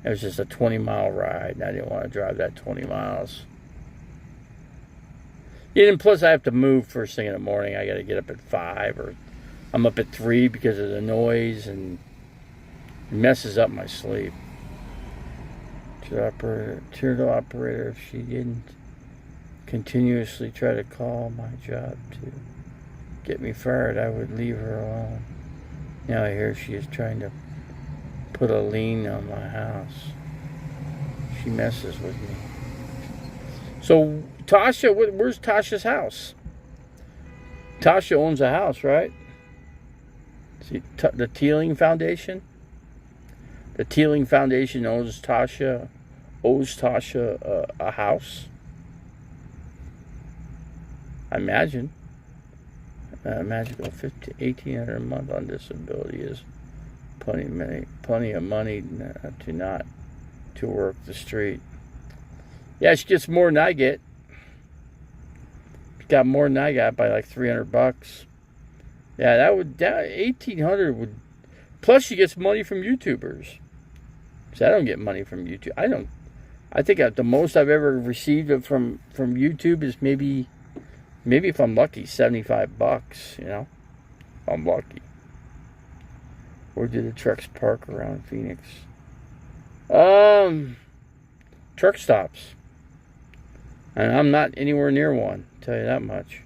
It was just a 20-mile ride, and I didn't want to drive that 20 miles. Yeah, and plus I have to move first thing in the morning. I got to get up at 5, or I'm up at 3 because of the noise, and it messes up my sleep. To the operator, if she didn't continuously try to call my job to get me fired, I would leave her alone. Now I hear she is trying to put a lien on my house. She messes with me. So Tasha, where's Tasha's house? Tasha owns a house, right? See, the Teeling Foundation. The Teeling Foundation owes Tasha a house. I imagine. Magical $1,800 a month on disability is plenty of money to work the street. Yeah, she gets more than I get. got more than I got by like $300. Yeah, that 1,800 would. Plus, you get some money from YouTubers. So I don't get money from YouTube. I think the most I've ever received from YouTube is maybe if I'm lucky, $75. You know, if I'm lucky. Where do the trucks park around Phoenix? Truck stops. And I'm not anywhere near one, I'll tell you that much.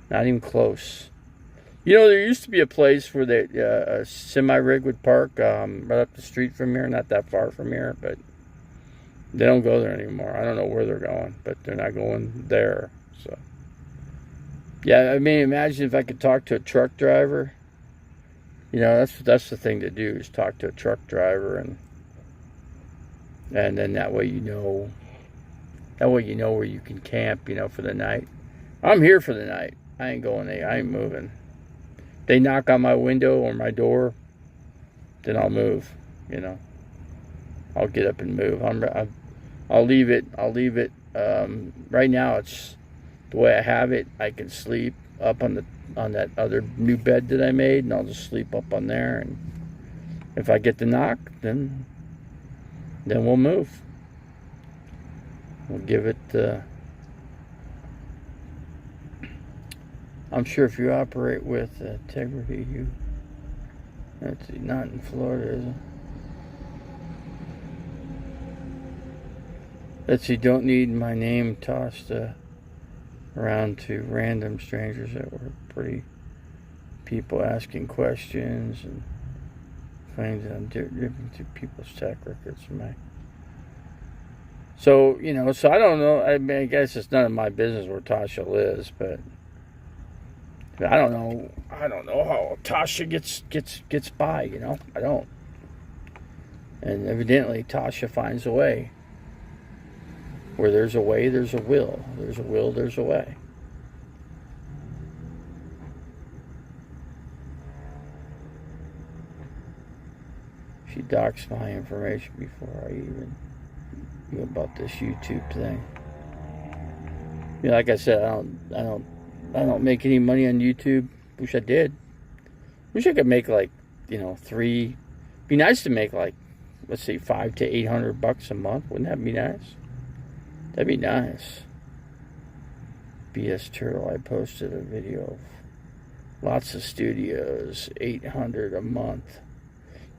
Not even close. You know, there used to be a place where a semi-rig would park right up the street from here, not that far from here, but they don't go there anymore. I don't know where they're going, but they're not going there. So, yeah, I mean, imagine if I could talk to a truck driver. You know, that's the thing to do, is talk to a truck driver, and then that way you know where you can camp, you know, for the night. I'm here for the night. I ain't going there. I ain't moving. They knock on my window or my door, then I'll move. You know, I'll get up and move. I'll leave it. Right now, it's the way I have it. I can sleep up on that other new bed that I made, and I'll just sleep up on there. And if I get the knock, then we'll move. We'll give it. I'm sure if you operate with integrity, that's not in Florida, is it? Let's see, don't need my name tossed around to random strangers that were pretty people asking questions and claims that I'm different to people's track records. So, you know, so I don't know. I mean, I guess it's none of my business where Tasha lives, but I don't know how Tasha gets by, you know. I don't. And evidently Tasha finds a way. Where there's a way, there's a will. There's a will, there's a way. She docks my information before I even knew about this YouTube thing. You know, like I said, I don't make any money on YouTube. Wish I did. Wish I could make like, you know, be nice to make like, let's see, $500 to $800 a month. Wouldn't that be nice? That'd be nice. BS Turtle, I posted a video of lots of studios, $800 a month.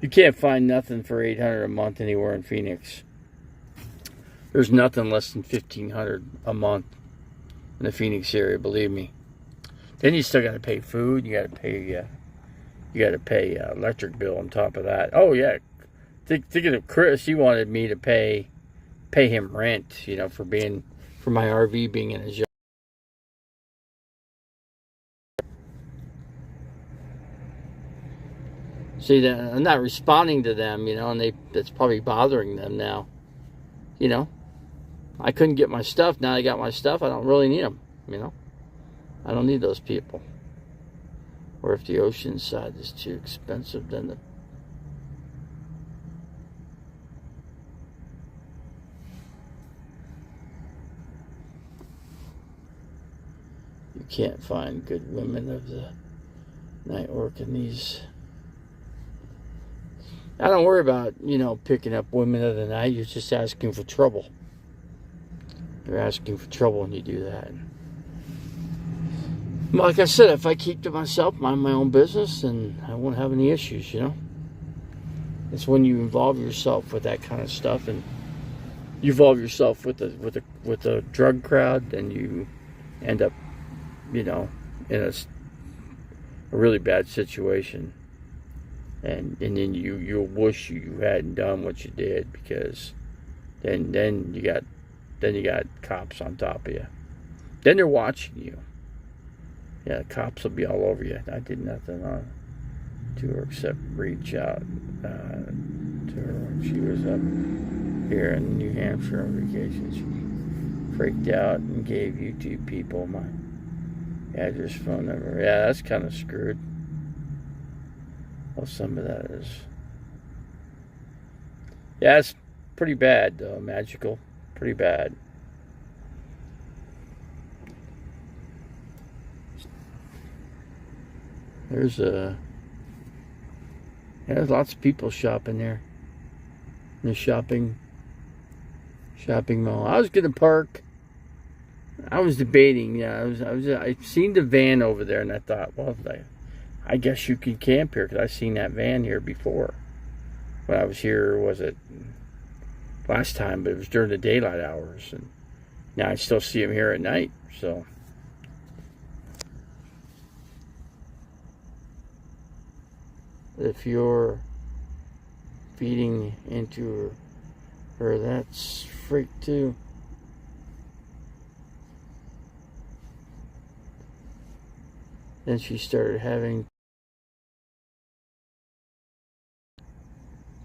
You can't find nothing for $800 a month anywhere in Phoenix. There's nothing less than $1,500 a month in the Phoenix area, believe me. Then you still got to pay food. You got to pay electric bill on top of that. Oh yeah, thinking of Chris, he wanted me to pay him rent, you know, for my RV being in his yard. See, I'm not responding to them, you know, and that's probably bothering them now. You know, I couldn't get my stuff. Now I got my stuff. I don't really need them, you know. I don't need those people. Or if the ocean side is too expensive, then you can't find good women of the night working these. I don't worry about, you know, picking up women of the night. You're just asking for trouble. You're asking for trouble when you do that. Like I said, if I keep to myself, mind my own business, then I won't have any issues, you know. It's when you involve yourself with that kind of stuff, and you involve yourself with the drug crowd, then you end up, you know, in a really bad situation. And then you wish you hadn't done what you did, because then you got cops on top of you. Then they're watching you. Yeah, the cops will be all over you. I did nothing to her except reach out to her when she was up here in New Hampshire on vacation. She freaked out and gave YouTube people my address, phone number. Yeah, that's kind of screwed. Well, some of that is. Yeah, it's pretty bad, though, Magical. Pretty bad. There's there's lots of people shopping there. In the shopping mall. I was gonna park. I was debating. Yeah, I seen the van over there, and I thought, well, I guess you can camp here because I've seen that van here before. When I was here, was it last time? But it was during the daylight hours, and now I still see them here at night. So. If you're feeding into her, that's freak too. Then she started having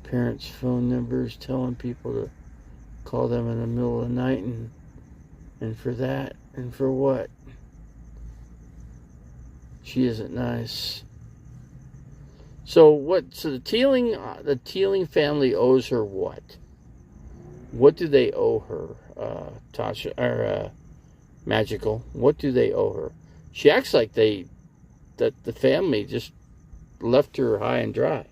parents' phone numbers, telling people to call them in the middle of the night, and for that, and for what? She isn't nice. So the Teeling family owes her what? What do they owe her, Tasha or Magical? What do they owe her? She acts like that the family just left her high and dry.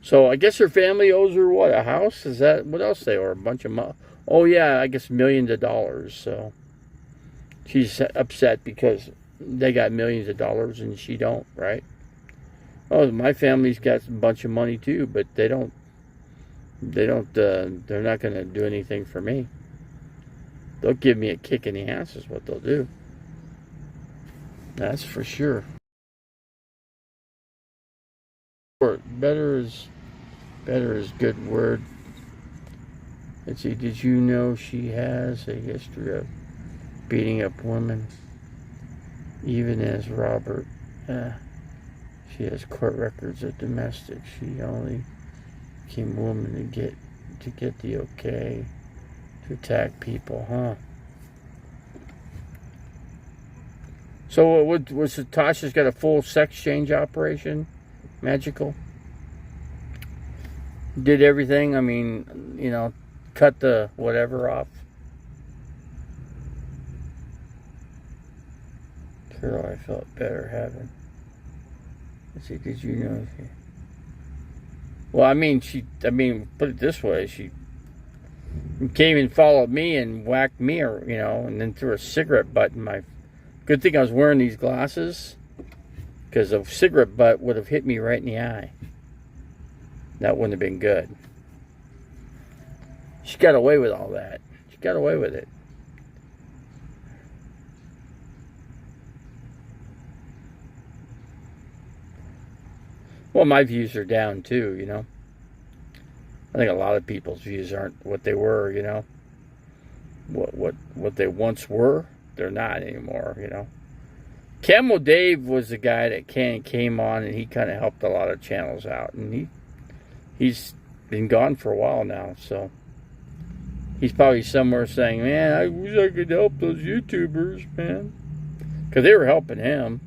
So I guess her family owes her what? A house? Is that what else they owe her? A bunch of oh yeah, I guess millions of dollars. So she's upset because they got millions of dollars and she don't, right? Oh, my family's got a bunch of money too, but they don't. They're not going to do anything for me. They'll give me a kick in the ass is what they'll do. That's for sure. Better is good word. Let's see, did you know she has a history of beating up women? Even as Robert, she has court records of domestic. She only became a woman to get the okay to attack people, huh? So what was Tasha's got a full sex change operation? Magical? Did everything, I mean, cut the whatever off. Carol, I felt better having. Let's see, did you know? Well, put it this way, she came and followed me and whacked me, and then threw a cigarette butt in my. Good thing I was wearing these glasses, because a cigarette butt would have hit me right in the eye. That wouldn't have been good. She got away with all that. She got away with it. Well, my views are down too, I think a lot of people's views aren't what they were, What they once were, they're not anymore, Camel Dave was the guy that came on, and he kind of helped a lot of channels out, and he's been gone for a while now, so he's probably somewhere saying, man, I wish I could help those YouTubers, man, because they were helping him,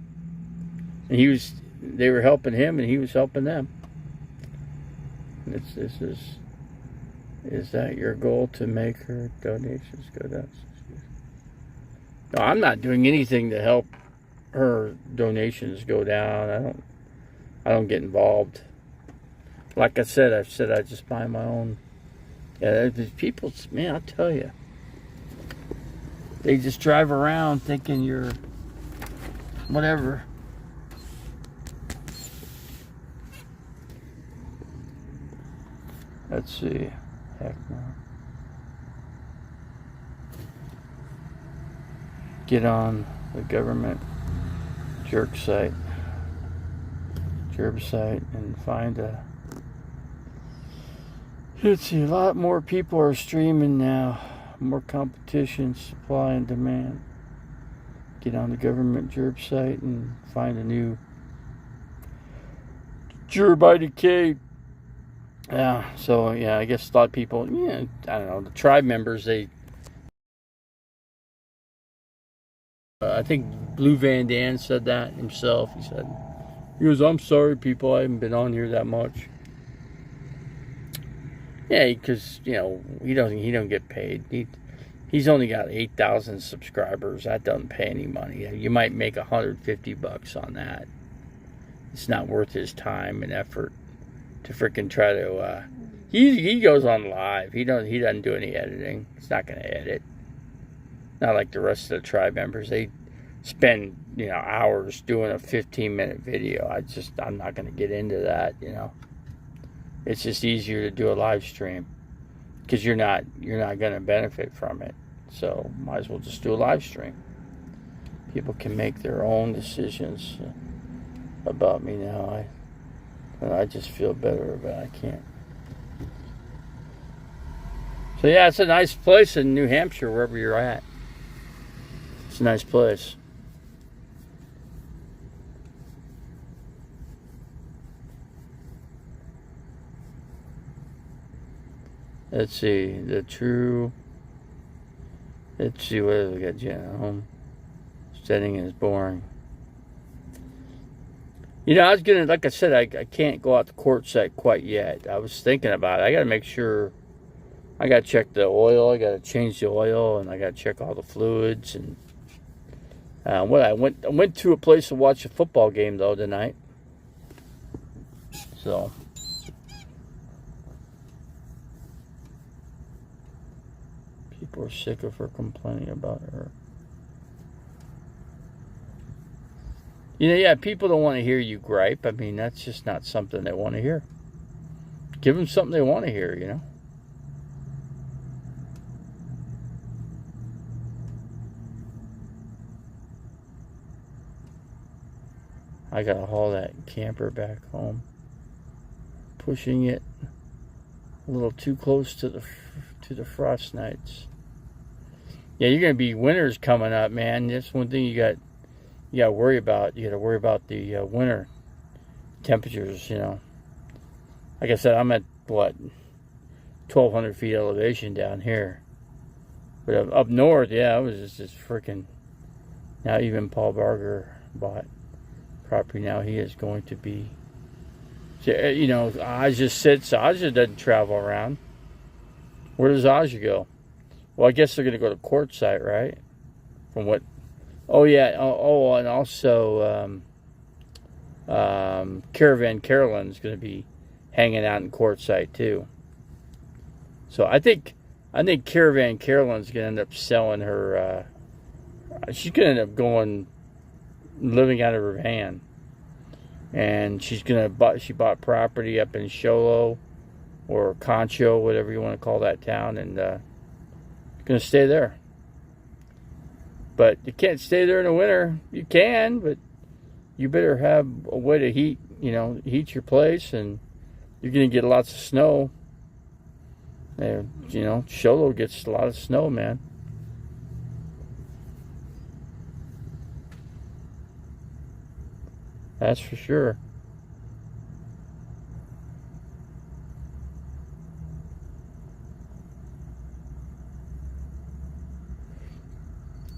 and they were helping him, and he was helping them. Is that your goal, to make her donations go down? No, I'm not doing anything to help her donations go down. I don't get involved. Like I said, I just buy my own. Yeah, there's people, man, I'll tell you. They just drive around thinking you're whatever. Let's see. Heck no. Get on the government jerk site, and find a. Let's see, a lot more people are streaming now. More competition, supply and demand. Get on the government jerk site and find a new Jur by Decay. Yeah, so yeah, I guess a lot of people, I don't know, the tribe members, I think Blue Van Dan said that himself. He goes, I'm sorry, people, I haven't been on here that much. Yeah, because he don't get paid. He's only got 8,000 subscribers. That doesn't pay any money. You might make $150 on that. It's not worth his time and effort to freaking try to. He goes on live. He doesn't do any editing. He's not going to edit. Not like the rest of the tribe members. They spend hours doing a 15-minute video. I'm not going to get into that. It's just easier to do a live stream because you're not going to benefit from it. So might as well just do a live stream. People can make their own decisions about me now. I just feel better about it. I can't. So yeah, it's a nice place in New Hampshire, wherever you're at. It's a nice place. Let's see, let's see what else we got. Jenna home. Studying is boring. I was gonna, like I said, I can't go out the court site quite yet. I was thinking about it. I gotta make sure. I gotta check the oil. I gotta change the oil, and I gotta check all the fluids. And I went to a place to watch a football game though tonight. So. People are sick of her complaining about her. Yeah, people don't want to hear you gripe. I mean, that's just not something they want to hear. Give them something they want to hear, I gotta haul that camper back home. Pushing it a little too close to the frost nights. Yeah, you're gonna be winters coming up, man. That's one thing you got to worry about. You got to worry about the winter temperatures. Like I said, I'm at 1,200 feet elevation down here, but up north, yeah, it was just freaking. Now even Paul Barger bought property. Now he is going to be. Aja sits. Aja doesn't travel around. Where does Aja go? Well, I guess they're going to go to Quartzsite, right? From what? Oh, yeah. Oh, and also Caravan Carolyn's going to be hanging out in Quartzsite, too. So I think Caravan Carolyn's going to end up selling her. She's going to end up living out of her van. And she bought property up in Sholo or Concho, whatever you want to call that town, and going to stay there. But you can't stay there in the winter. You can, but you better have a way to heat your place, and you're going to get lots of snow. Sholo gets a lot of snow, man. That's for sure.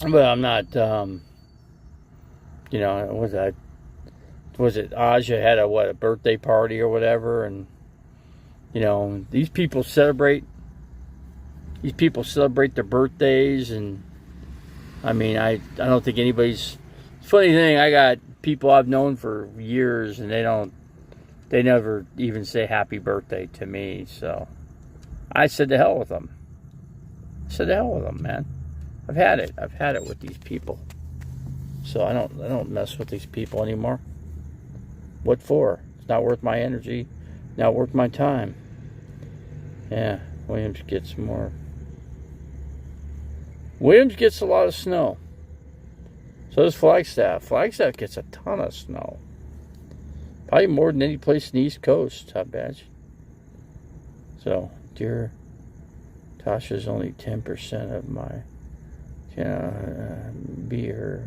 But I'm not, was it Aja had a birthday party or whatever, and, these people celebrate their birthdays, and, I mean, I don't think anybody's, funny thing, I got people I've known for years, and they never even say happy birthday to me, so I said to hell with them. Man. I've had it with these people. So I don't mess with these people anymore. What for? It's not worth my energy, not worth my time. Yeah, Williams gets a lot of snow. So does Flagstaff. Flagstaff gets a ton of snow. Probably more than any place in the East Coast, I bet. So, dear Tasha's only 10% of my beer.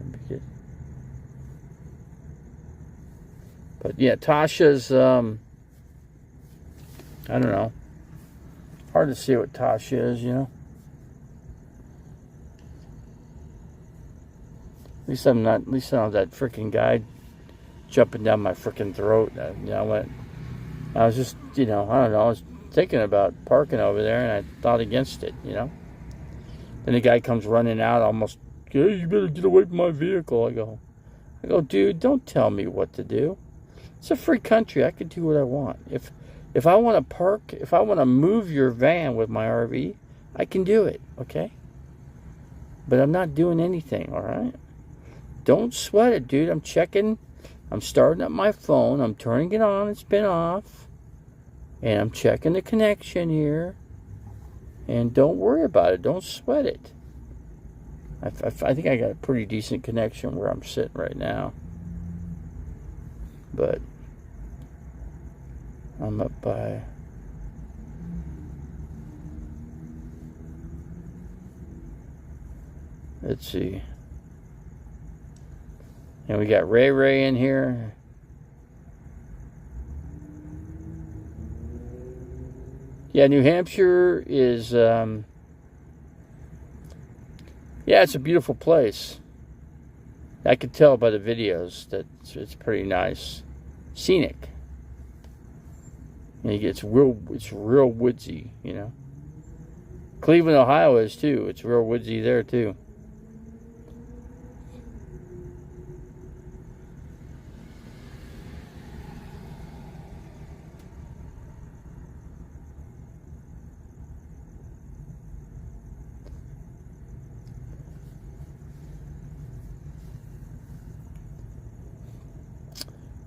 But yeah, Tasha's, I don't know. Hard to see what Tasha is, At least I'm not that freaking guy jumping down my freaking throat. I was just, I don't know, I was thinking about parking over there, and I thought against it, you know. Then the guy comes running out, almost, hey, you better get away from my vehicle. I go, dude, don't tell me what to do. It's a free country. I can do what I want. If I want to park, if I want to move your van with my RV, I can do it, okay? But I'm not doing anything, all right? Don't sweat it, dude. I'm checking. I'm starting up my phone. I'm turning it on. It's been off. And I'm checking the connection here. And don't worry about it. Don't sweat it. I think I got a pretty decent connection where I'm sitting right now. But I'm up by... Let's see. And we got Ray in here. Yeah, New Hampshire is, yeah, it's a beautiful place. I could tell by the videos that it's pretty nice. Scenic. And it's real woodsy, you know. Cleveland, Ohio is too. It's real woodsy there too.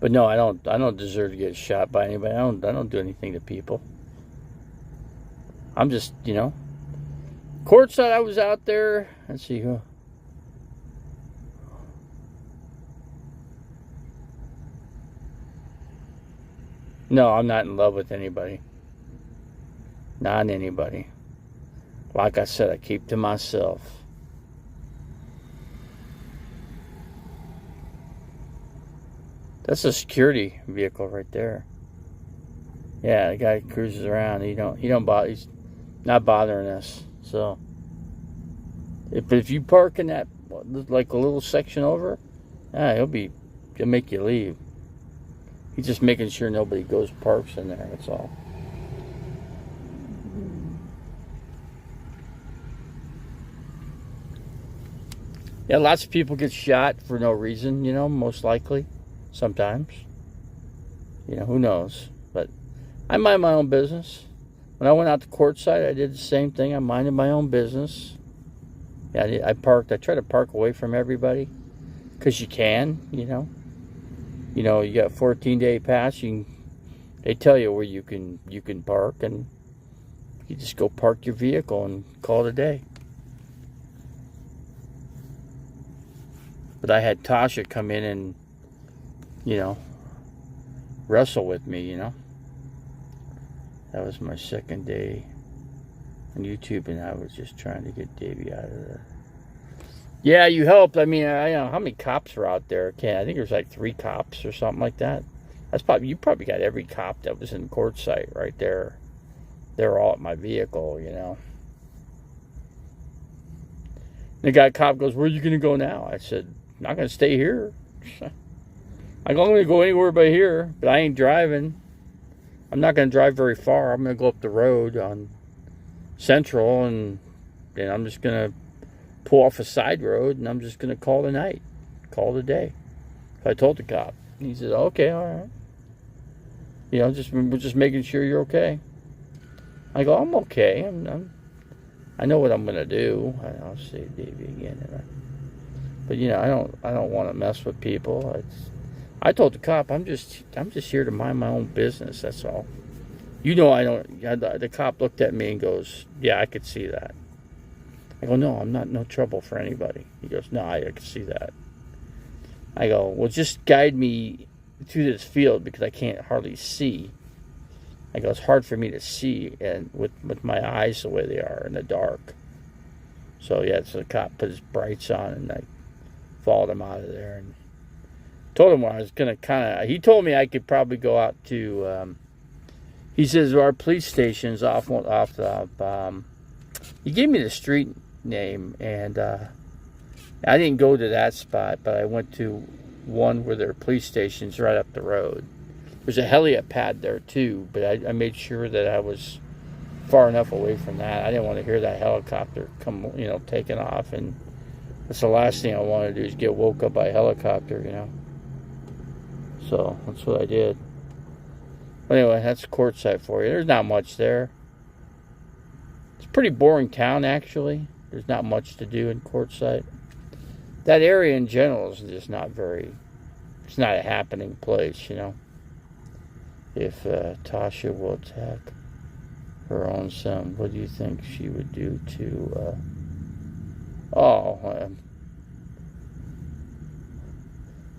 But no, I don't deserve to get shot by anybody. I don't do anything to people. I'm just, you know, courtside. I was out there. Let's see who. No, I'm not in love with anybody. Not anybody. Like I said, I keep to myself. That's a security vehicle right there. Yeah, the guy cruises around. He don't bother. He's not bothering us. So, if you park in that like a little section over, he'll make you leave. He's just making sure nobody goes parks in there. That's all. Yeah, lots of people get shot for no reason. You know, most likely. Sometimes, you know, who knows? But I mind my own business. When I went out to courtside, I did the same thing. I minded my own business. Yeah, I parked. I try to park away from everybody because you can. You know, you got a 14-day pass. They tell you where you can park, and you just go park your vehicle and call it a day. But I had Tasha come in and, you know, wrestle with me, you know. That was my second day on YouTube, and I was just trying to get Davey out of there. Yeah, you helped. I mean, I don't know how many cops are out there. I think there's like 3 cops or something like that. You probably got every cop that was in courtside right there. They're all at my vehicle, you know. The cop goes, "Where are you going to go now?" I said, "I'm not going to stay here." I'm going to go anywhere but here, but I ain't driving. I'm not going to drive very far. I'm going to go up the road on Central, and then I'm just going to pull off a side road, and I'm just going to call it a night, call it a day. So I told the cop. He said, "Okay, all right. You know, we're just making sure you're okay." I go, "I'm okay. I know what I'm going to do." I'll say Davey again. But you know, I don't want to mess with people. I told the cop, I'm just here to mind my own business. That's all. You know, I don't. The cop looked at me and goes, "Yeah, I could see that." I go, "No, I'm not no trouble for anybody." He goes, "No, I can see that." I go, "Well, just guide me through this field because I can't hardly see." I go, "It's hard for me to see, and with my eyes the way they are in the dark." So yeah, so the cop put his brights on, and I followed him out of there and told him I was gonna he told me I could probably go out to he says our police station's off the he gave me the street name, and I didn't go to that spot, but I went to one where their police station's right up the road. There's a helipad there too, but I made sure that I was far enough away from that. I didn't want to hear that helicopter come, taking off, and that's the last thing I want to do is get woke up by a helicopter, So that's what I did. But anyway, that's Quartzsite for you. There's not much there. It's a pretty boring town, actually. There's not much to do in Quartzsite. That area in general is just not it's not a happening place, If Tasha will attack her own son, what do you think she would do to,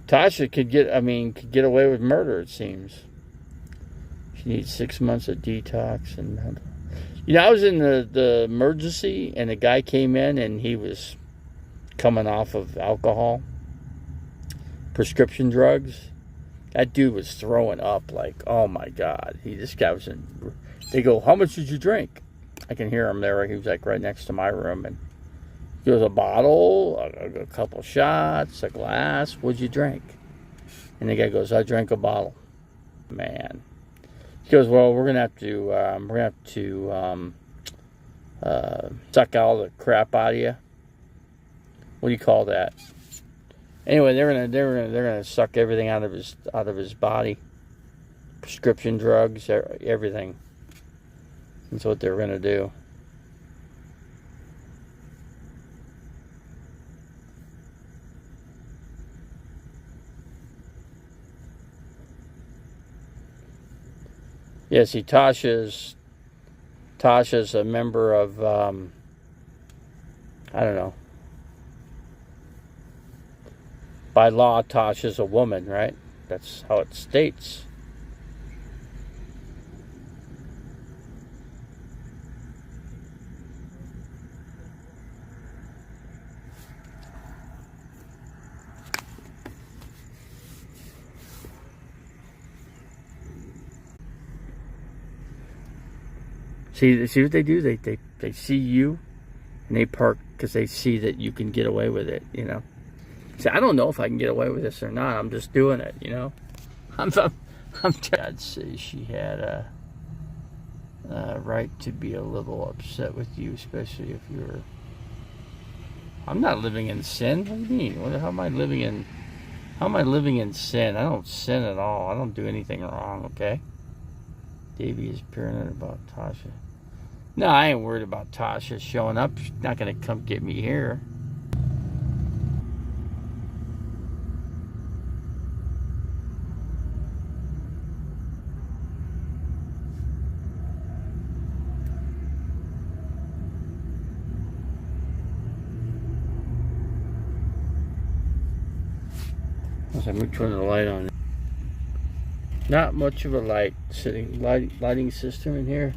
Tasha could get away with murder, it seems. She needs 6 months of detox. And I was in the emergency, and a guy came in, and he was coming off of alcohol, prescription drugs. That dude was throwing up like, oh my God. This guy was in. They go, how much did you drink? I can hear him there. He was like right next to my room, and he goes, a bottle, a couple shots, a glass. What'd you drink? And the guy goes, I drank a bottle. Man. He goes, well, we're gonna have to suck all the crap out of you. What do you call that? Anyway, they're gonna suck everything out of his body. Prescription drugs, everything. That's what they're gonna do. Yeah, see, Tasha's a member of, I don't know. By law, Tasha's a woman, right? That's how it states. See what they do? They see you, and they park because they see that you can get away with it, See, I don't know if I can get away with this or not. I'm just doing it, I'd say she had a right to be a little upset with you, especially if you're. I'm not living in sin. What do you mean? How am I living in sin? I don't sin at all. I don't do anything wrong. Okay. Davey is paranoid about Tasha. No, I ain't worried about Tasha showing up. She's not gonna come get me here. I'm going to turn the light on. Not much of a lighting system in here.